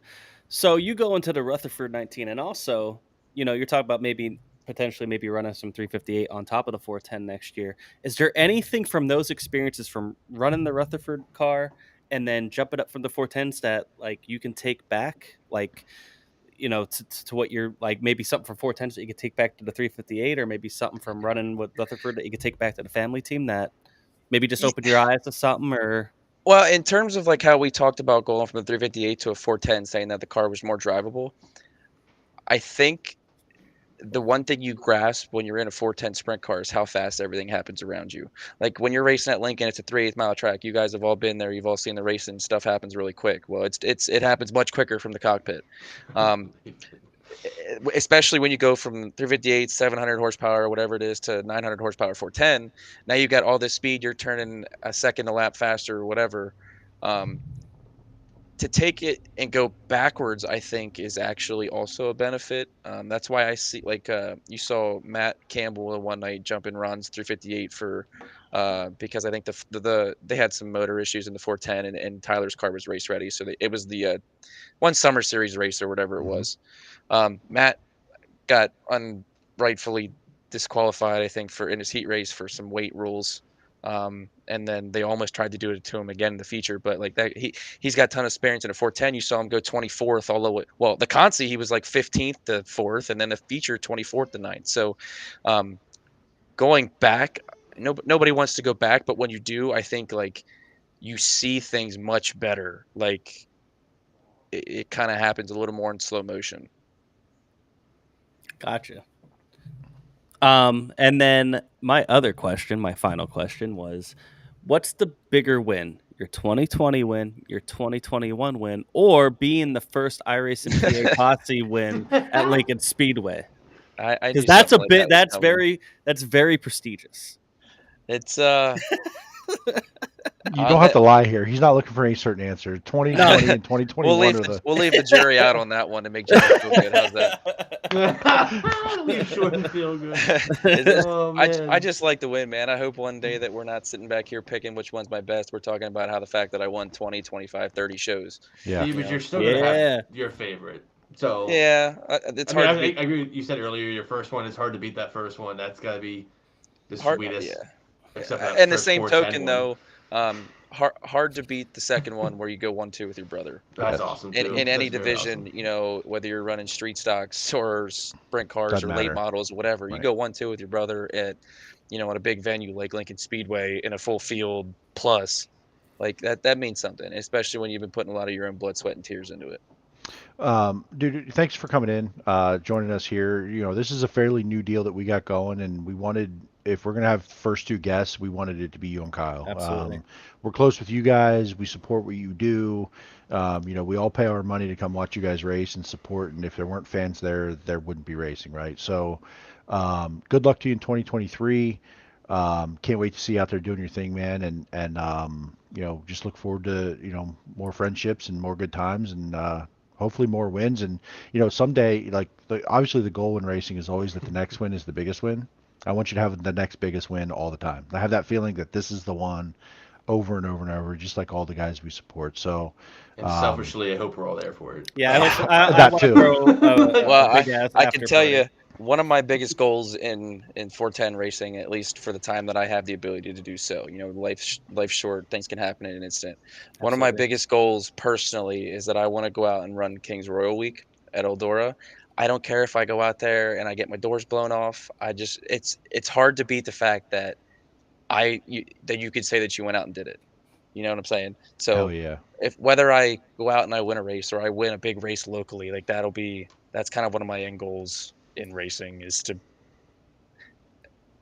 C: So you go into the Rutherford 19, and also, you're talking about potentially running some 358 on top of the 410 next year. Is there anything from those experiences from running the Rutherford car and then jumping up from the 410s that like you can take back, like, to what you're like, maybe something from 410s that you could take back to the 358, or maybe something from running with Rutherford that you could take back to the family team that maybe just opened your eyes to something? Or
G: well, in terms of like how we talked about going from the 358 to a 410, saying that the car was more drivable, I think the one thing you grasp when you're in a 410 sprint car is how fast everything happens around you. Like when you're racing at Lincoln, it's a 3/8 mile track. You guys have all been there. You've all seen the racing. Stuff happens really quick. Well, it happens much quicker from the cockpit. Especially when you go from 358, 700 horsepower, or whatever it is, to 900 horsepower 410. Now you got all this speed. You're turning a second a lap faster or whatever. To take it and go backwards, I think, is actually also a benefit. That's why I see, like, you saw Matt Campbell one night jumping runs 358 for, because I think they had some motor issues in the 410, and Tyler's car was race ready, so it was the one summer series race or whatever it was. Matt got unrightfully disqualified, I think, in his heat race for some weight rules. And then they almost tried to do it to him again in the feature, but like that, he's got a ton of experience in a 410. You saw him go 24th all the way. Well, the Consi, he was like 15th to 4th, and then the feature 24th to 9th. So, going back, nobody wants to go back, but when you do, I think like you see things much better. Like it kind of happens a little more in slow motion.
C: Gotcha. And then my other question, my final question was, what's the bigger win? Your 2020 win, your 2021 win, or being the first iRacing PA Posse win at Lincoln Speedway? Because that's a bit. That's very prestigious.
G: It's
D: You don't have to lie here. He's not looking for any certain answer. 2020 and 2021
G: we'll leave the jury out on that one to make Jimmy feel good. How's that?
E: Leave Jordan feel good.
G: I just like to win, man. I hope one day that we're not sitting back here picking which one's my best. We're talking about how the fact that I won 20, 25, 30 shows.
D: Yeah.
E: See, but you're still going to have your favorite. So
G: yeah, it's hard.
E: I agree with you said earlier, your first one is hard to beat that first one. That's got to be the sweetest.
G: Yeah.
E: Except
G: and the same token, though, hard to beat the second one where you go 1-2 with your brother.
E: That's awesome too.
G: In any division, awesome. You know, whether you're running street stocks or sprint cars
D: Doesn't
G: or
D: matter.
G: late models, whatever,
D: Right.
G: you go 1-2 with your brother at, you know, at a big venue like Lincoln Speedway in a full field plus, like that means something, especially when you've been putting a lot of your own blood, sweat, and tears into it.
D: Dude, thanks for coming in, joining us here. You know, this is a fairly new deal that we got going, and we wanted, if we're gonna have first two guests, we wanted it to be you and Kyle.
C: Absolutely.
D: We're close with you guys. We support what you do. You know, we all pay our money to come watch you guys race and support. And if there weren't fans there wouldn't be racing, right? So, good luck to you in 2023. Can't wait to see you out there doing your thing, man. And you know, just look forward to, you know, more friendships and more good times, and hopefully more wins. And, you know, someday, like, obviously the goal in racing is always that the next win is the biggest win. I want you to have the next biggest win all the time. I have that feeling that this is the one over and over and over, just like all the guys we support. So,
E: and selfishly, I hope we're all there for it.
C: Yeah,
D: that too.
G: Well, I can tell you, one of my biggest goals in 410 racing, at least for the time that I have the ability to do so, you know, life's short, things can happen in an instant. Absolutely. One of my biggest goals personally is that I want to go out and run King's Royal Week at Eldora. I don't care if I go out there and I get my doors blown off. It's hard to beat the fact that that you could say that you went out and did it. You know what I'm saying? So
D: hell yeah.
G: whether I go out and I win a race or I win a big race locally, like that's kind of one of my end goals in racing, is to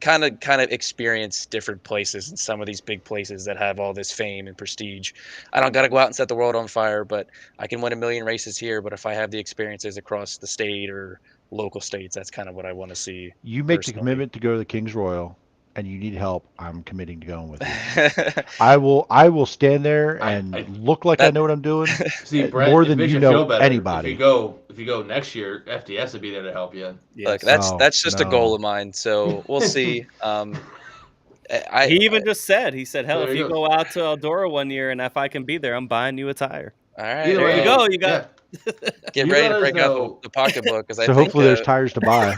G: kind of experience different places and some of these big places that have all this fame and prestige. I don't got to go out and set the world on fire, but I can win a million races here. But if I have the experiences across the state or local states, that's kind of what I want to see.
D: You make the commitment to go to the King's Royal, and you need help, I'm committing to going with you. I will stand there and look like I know what I'm doing.
E: See, Brett,
D: more than you know anybody.
E: If you go next year, FDS would be there to help you.
G: Look, that's just a goal of mine. So we'll see.
C: He even just said, hell, if you go out to Eldora one year and if I can be there, I'm buying you a tire.
G: All right,
C: there you go. You got.
G: Get ready to break out the pocketbook, because
D: so hopefully there's tires to buy.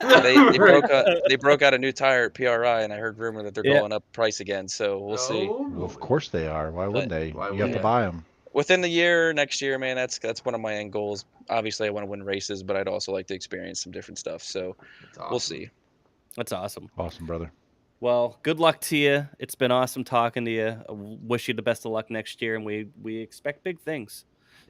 G: They broke out a new tire at PRI, and I heard rumor that they're going up price again. So we'll see.
D: Well, of course they are. Why wouldn't they? You have to buy them
G: within the year. Next year, man, that's one of my end goals. Obviously, I want to win races, but I'd also like to experience some different stuff. So we'll see.
C: That's awesome.
D: Awesome, brother.
C: Well, good luck to you. It's been awesome talking to you. I wish you the best of luck next year, and we expect big things.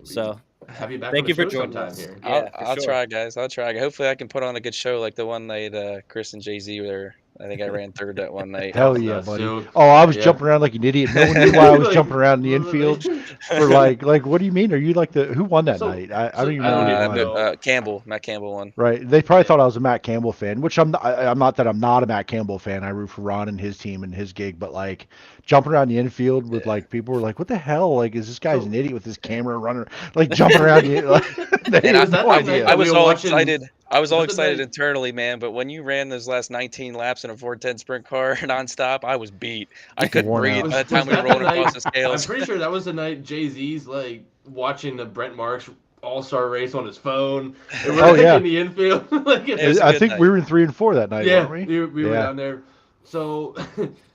C: So
E: Have you back
C: thank
E: on
C: you
E: the
C: for
E: show
C: joining
E: sometime
C: us.
E: here.
C: Yeah, for
G: I'll
C: sure.
G: try, guys. I'll try. Hopefully, I can put on a good show like the one night Chris and Jay-Z were. I think I ran third that one night.
D: Hell
E: was
D: yeah,
E: nuts,
D: buddy.
E: too.
D: Oh, I was
E: Yeah.
D: jumping around like an idiot. No one knew why I was
E: Like,
D: jumping around in the infield for like what do you mean? Are you like who won that
E: So-
D: night? I
E: so
D: don't even
E: I
D: know
E: don't
D: who
E: even
D: won.
E: know.
G: Matt Campbell won.
D: Right. They probably
E: Yeah.
D: thought I was a Matt Campbell fan, which I'm not. I'm not that I'm not a Matt Campbell fan. I root for Ron and his team and his gig, but like jumping around the infield with like people were like, "What the hell? Like, is this guy's
E: So-
D: an idiot with his camera running like jumping around the like, they
G: And
D: had
E: Was that
D: no
E: the night
D: idea.
E: that
G: I
E: we
G: was
E: were
G: all
E: watching-
G: excited. I was all
E: was that the
G: excited
E: night-
G: internally, man. But when you ran those last 19 laps in a 410 sprint car nonstop, I was beat. I couldn't
D: Worn
G: breathe
D: out.
G: by the time we were
E: that
G: rolling
E: night-
G: across the
E: I'm
G: scales.
E: pretty sure that was the night Jay-Z's like watching the Brent Marks All-Star race on his phone. And we're
D: Oh,
E: like
D: yeah.
E: in the infield. Like,
G: It was a
D: I
G: good
D: think
G: night.
D: we were in 3 and 4 that night,
E: yeah,
D: weren't we?
E: we were
D: Yeah.
E: down there. So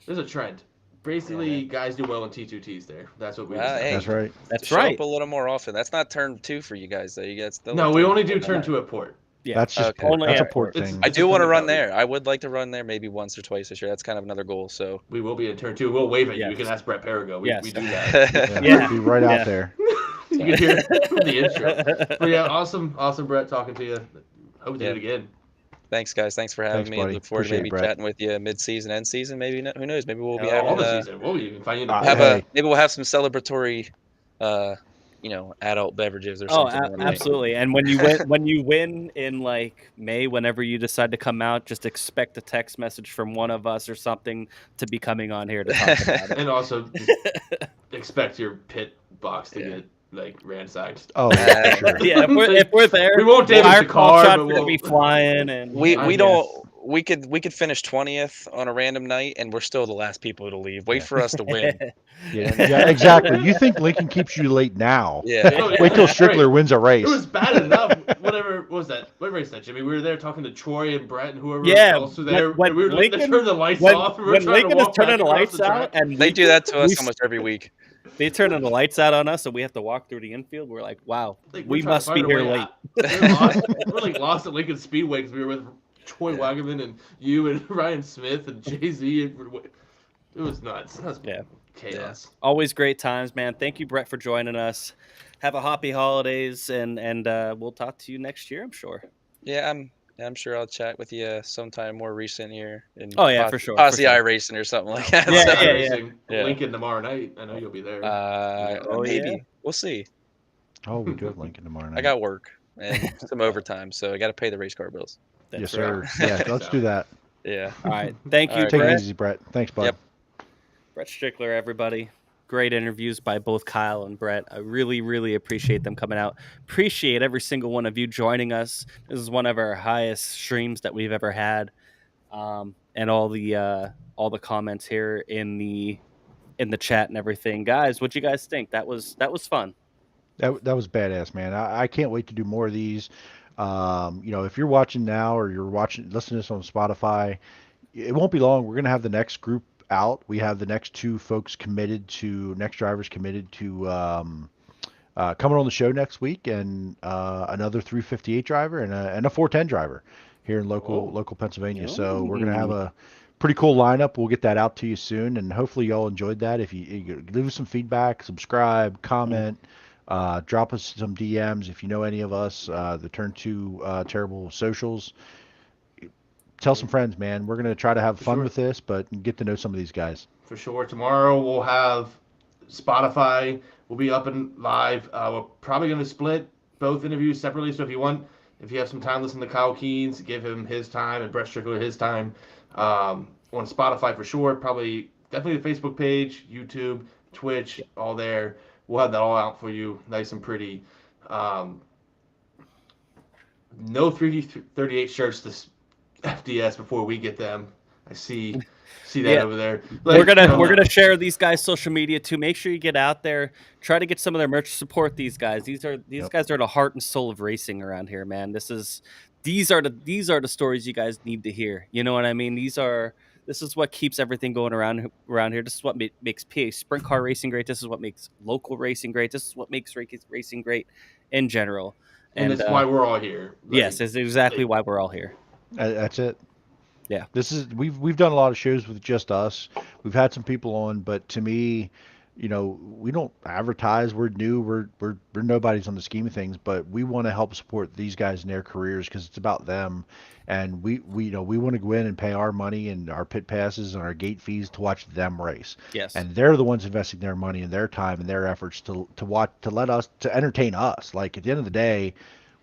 E: there's a trend. Basically, guys do well in T2Ts there. That's what we
G: Well, hey,
D: That's right.
C: That's
G: Show
C: right.
G: up a little more often. That's not turn 2 for you guys, though. You guys still
E: No,
G: have
E: we
G: to-
E: only do turn 2 at Port.
C: Yeah.
D: That's just
G: Okay.
C: Only
D: that's a
C: at
D: port
E: It's-
D: thing.
G: I
E: It's
G: do
E: just
G: want to
E: coming
G: run
E: out.
G: there. I would like to run there maybe once or twice this year. That's kind of another goal. So
E: We will be in turn 2. We'll wave at you.
C: Yes.
E: You can ask Brett Perigo. We,
C: Yes.
E: we do that.
D: Yeah,
C: Yeah.
D: Be right
C: Yeah.
D: out there.
E: You can hear it from the intro. But yeah, awesome, Brett, talking to you. Hope to do
G: Yeah.
E: it again.
G: Thanks, guys. Thanks for having
D: Thanks,
G: me.
D: buddy.
G: Look forward
D: Appreciate
G: to
D: it,
G: maybe
D: Brett.
G: chatting with you mid-season, end season. Maybe maybe who knows? Maybe we'll be
E: All
G: having
E: the season. We'll even find you in the
D: Hey.
G: maybe we'll have some celebratory, adult beverages or
C: Oh,
G: something. one night.
C: absolutely. And when you win in like May, whenever you decide to come out, just expect a text message from one of us or something to be coming on here to talk about it.
E: And also, just expect your pit box to get like ransacked.
D: Oh, yeah, for sure.
C: Yeah, if we're there,
E: We won't damage
C: our
E: the car,
C: call shots
E: but
C: are gonna be
E: we'll-
C: flying, and
G: We
E: I
G: don't.
E: guess.
G: We could finish 20th on a random night, and we're still the last people to leave. Wait for us to win.
D: Yeah, exactly. You think Lincoln keeps you late now?
G: Yeah.
E: Oh, yeah.
D: Wait till Strickler wins a race.
E: It was bad enough. What was that? What race that, Jimmy? We were there talking to Troy and Brett and whoever
C: Yeah,
E: else was there.
C: when
E: and we were
C: Lincoln-
E: they turned the lights
C: when,
E: off. And we were
C: when
E: trying
C: Lincoln
E: to
C: is
E: walk
C: turning
E: back
C: the
E: across
C: lights
E: the
C: out,
E: track.
C: and
G: They do that to us
C: we-
G: almost every week.
C: they turn the lights out on us, so we have to walk through the infield. We're like, wow,
E: Like,
C: we
E: we're trying to
C: must be
E: find our
C: here
E: way
C: late.
E: out. We're like lost at Lincoln Speedway because we were with Troy Wagaman and you and Ryan Smith and Jay-Z. It was nuts. That was
C: Yeah.
E: chaos.
C: Always great times, man. Thank you, Brett, for joining us. Have a happy holidays, and we'll talk to you next year, I'm sure.
G: Yeah, I'm sure I'll chat with you sometime more recent here. In
C: Oh, yeah, for sure, for
G: Posse
C: sure.
G: racing or something like that.
C: Yeah,
G: So,
C: yeah,
E: Racing
G: yeah.
E: Lincoln tomorrow night. I know you'll be there.
G: maybe
C: yeah.
G: we'll see.
D: Oh, we do have Lincoln tomorrow night.
G: I got work and some overtime, so I got to pay the race car bills.
C: That's
D: yes,
C: right.
D: sir. Yeah, let's do that.
G: Yeah.
C: All right. Thank you,
G: All right,
D: Take it
C: Brett.
D: easy, Brett. Thanks, bud.
G: Yep.
C: Brett Strickler, everybody. Great interviews by both Kyle and Brett. I really, really appreciate them coming out. Appreciate every single one of you joining us. This is one of our highest streams that we've ever had, and all the comments here in the chat and everything. Guys, what'd you guys think? That was fun.
D: That was badass, man. I can't wait to do more of these. If you're watching now or you're listening to this on Spotify, it won't be long. We're gonna have the next group out. We have the next two folks next drivers committed to coming on the show next week, and another 358 driver and a 410 driver here in local Pennsylvania. So we're gonna have a pretty cool lineup. We'll get that out to you soon, and hopefully y'all enjoyed that. If you leave us some feedback, subscribe, comment. Drop us some DMs if you know any of us, the Turn 2 Terrible socials. Tell some friends, man. We're going to try to have fun with this, but get to know some of these guys.
E: For sure. Tomorrow we'll have Spotify. We'll be up and live. We're probably going to split both interviews separately. So if you have some time, listen to Kyle Keynes, give him his time, and Brett Strickler his time. On Spotify for sure. Definitely the Facebook page, YouTube, Twitch, all there. We'll have that all out for you, nice and pretty. No 338 shirts this FDS before we get them. I see that over there.
C: We're gonna share these guys' social media too. Make sure you get out there, try to get some of their merch. Support these guys. These guys are the heart and soul of racing around here, man. These are the stories you guys need to hear. You know what I mean? This is what keeps everything going around here. This is what makes PA sprint car racing great. This is what makes local racing great. This is what makes racing great in general.
E: And that's why we're all here.
C: Yes, it's exactly why we're all here.
D: That's it.
C: Yeah.
D: We've done a lot of shows with just us. We've had some people on, but to me, we don't advertise. We're new. We're nobody's on the scheme of things, but we want to help support these guys in their careers because it's about them. And we want to go in and pay our money and our pit passes and our gate fees to watch them race.
C: Yes.
D: And they're the ones investing their money and their time and their efforts to watch, to entertain us. Like at the end of the day,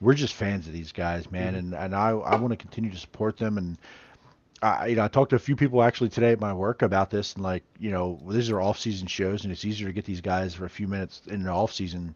D: we're just fans of these guys, man. And I want to continue to support them. And I talked to a few people actually today at my work about this, and these are off-season shows, and it's easier to get these guys for a few minutes in the off-season.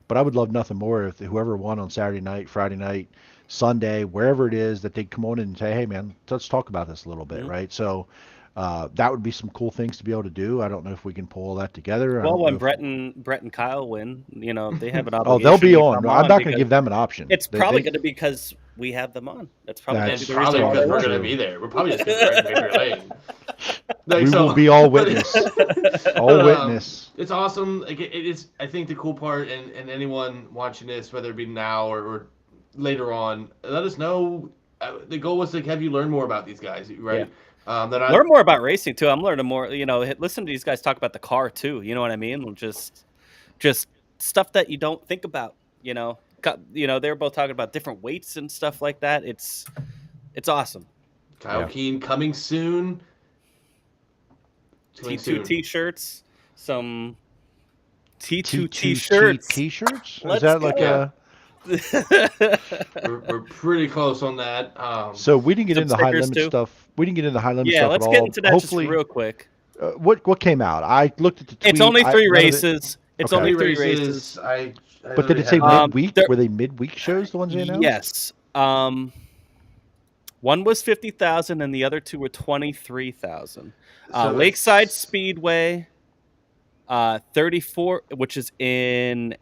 D: But I would love nothing more if whoever won on Saturday night, Friday night, Sunday, wherever it is, that they come on and say, "Hey, man, let's talk about this a little bit," right? So that would be some cool things to be able to do. I don't know if we can pull all that together.
C: Well, when Brett and Kyle win, they have an obligation.
D: Oh, they'll be
C: to
D: on. No, I'm not going to give them an option.
C: It's probably going to be because we have them on. That's probably
E: It's probably because we're going to be there. We're probably just going to be in Victory Lane.
D: We will be all witness. All witness.
E: It's awesome. Like it is. I think the cool part, and anyone watching this, whether it be now or later on, let us know. The goal was to have you learn more about these guys, right?
C: Yeah. Learn more about racing too. I'm learning more. Listen to these guys talk about the car too. You know what I mean? Just stuff that you don't think about. They're both talking about different weights and stuff like that. It's awesome.
E: Kyle Keene coming soon.
C: T2 t-shirts, some T2
D: t-shirts.
C: T-shirts?
D: Is that like a...
E: we're pretty close on that.
D: So we didn't get into high limit stuff. We didn't get into high limit stuff at all.
C: Yeah, let's get into that
D: Hopefully,
C: just real quick.
D: What came out? I looked at the tweet.
C: It's only 3 races. It's only 3 races.
D: But did it say midweek? Were they midweek shows, the ones they announced?
C: Yes. One was 50,000 and the other 2 were 23,000. Lakeside Speedway, 34, which is in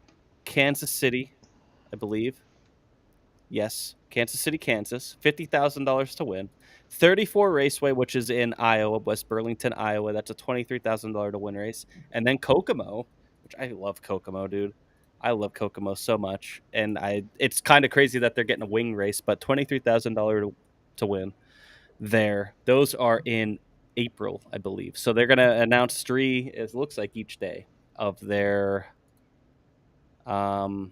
C: Kansas City, I believe. Yes, Kansas City, Kansas. $50,000 to win. 34 Raceway, which is in Iowa, West Burlington, Iowa. That's a $23,000 to win race. And then Kokomo, which I love Kokomo, dude. I love Kokomo so much. And it's kind of crazy that they're getting a wing race, but $23,000 to win there. Those are in April, I believe. So they're going to announce 3, it looks like, each day of their 3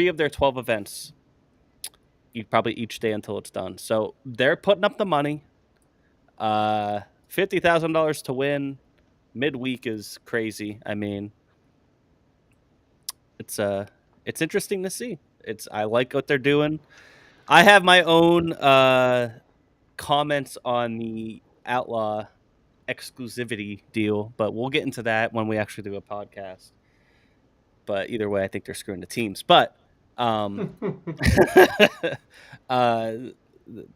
C: of their 12 events. Probably each day until it's done. So they're putting up the money. $50,000 to win midweek is crazy. I mean, it's interesting to see. I like what they're doing. I have my own comments on the Outlaw exclusivity deal, but we'll get into that when we actually do a podcast. But either way, I think they're screwing the teams. But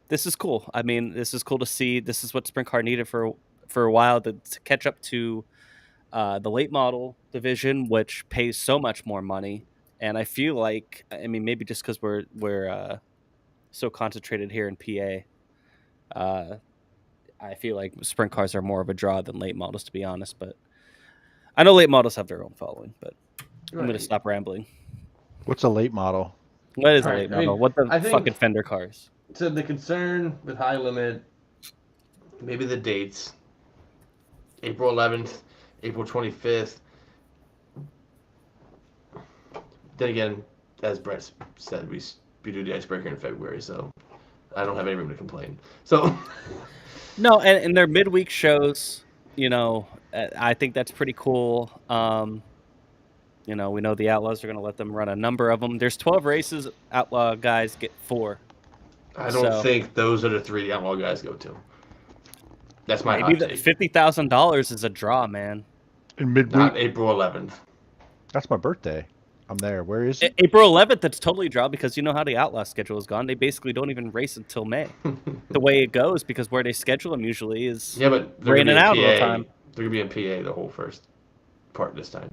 C: this is cool. I mean, this is cool to see. This is what Sprint Car needed for a while to catch up to the late model division, which pays so much more money. And I feel like, maybe just because we're so concentrated here in PA, I feel like sprint cars are more of a draw than late models, to be honest. But I know late models have their own following. But I'm going to stop rambling.
D: What's a late model?
C: What is a late model? What the fucking fender cars?
E: So the concern with high limit, maybe the dates, April 11th, April 25th. Then again, as Brett said, we do the icebreaker in February, so I don't have any room to complain. So
C: no, and their midweek shows, I think that's pretty cool. We know the Outlaws are going to let them run a number of them. There's 12 races. Outlaw guys get 4.
E: I don't think those are the 3 the Outlaw guys go to. That's my hot take.
C: $50,000 is a draw, man.
D: In midweek?
E: Not April 11th.
D: That's my birthday. I'm there. Where is it?
C: April 11th, that's totally a draw because you know how the Outlaw schedule is gone. They basically don't even race until May. The way it goes, because where they schedule them usually is raining out all the time.
E: They're going to be in PA the whole first part this time.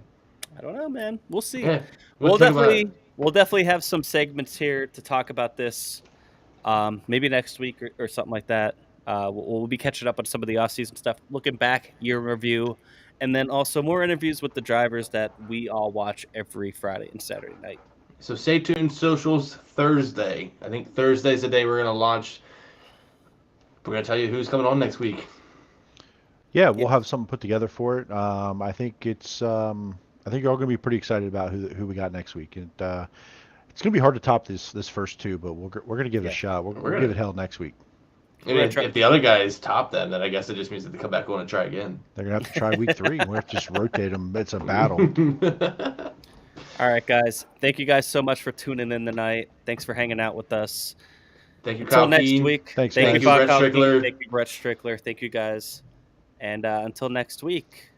E: I
C: don't know, man. We'll see.
E: Yeah,
C: we'll definitely have some segments here to talk about this. Maybe next week or something like that. We'll be catching up on some of the off-season stuff, looking back, year review, and then also more interviews with the drivers that we all watch every Friday and Saturday night.
E: So stay tuned. Socials Thursday. I think Thursday's the day we're going to launch. We're going to tell you who's coming on next week.
D: Yeah, we'll have something put together for it. I think it's. I think you're all going to be pretty excited about who we got next week. And it's going to be hard to top this first two, but we're going to give it a shot. We'll give it hell next week.
E: And if the other guys top them, then I guess it just means that they come back on and try again.
D: They're going to have to try week 3. We have to just rotate them. It's a battle.
C: All right, guys. Thank you guys so much for tuning in tonight. Thanks for hanging out with us.
E: Thank you,
C: Until
E: Kyle
C: next
E: Keene.
C: week.
D: Thanks,
C: Thank
D: guys.
C: you,
E: Brett
C: Kyle Keene.
E: Strickler.
C: Thank you, Brett Strickler. Thank you, guys. And until next week.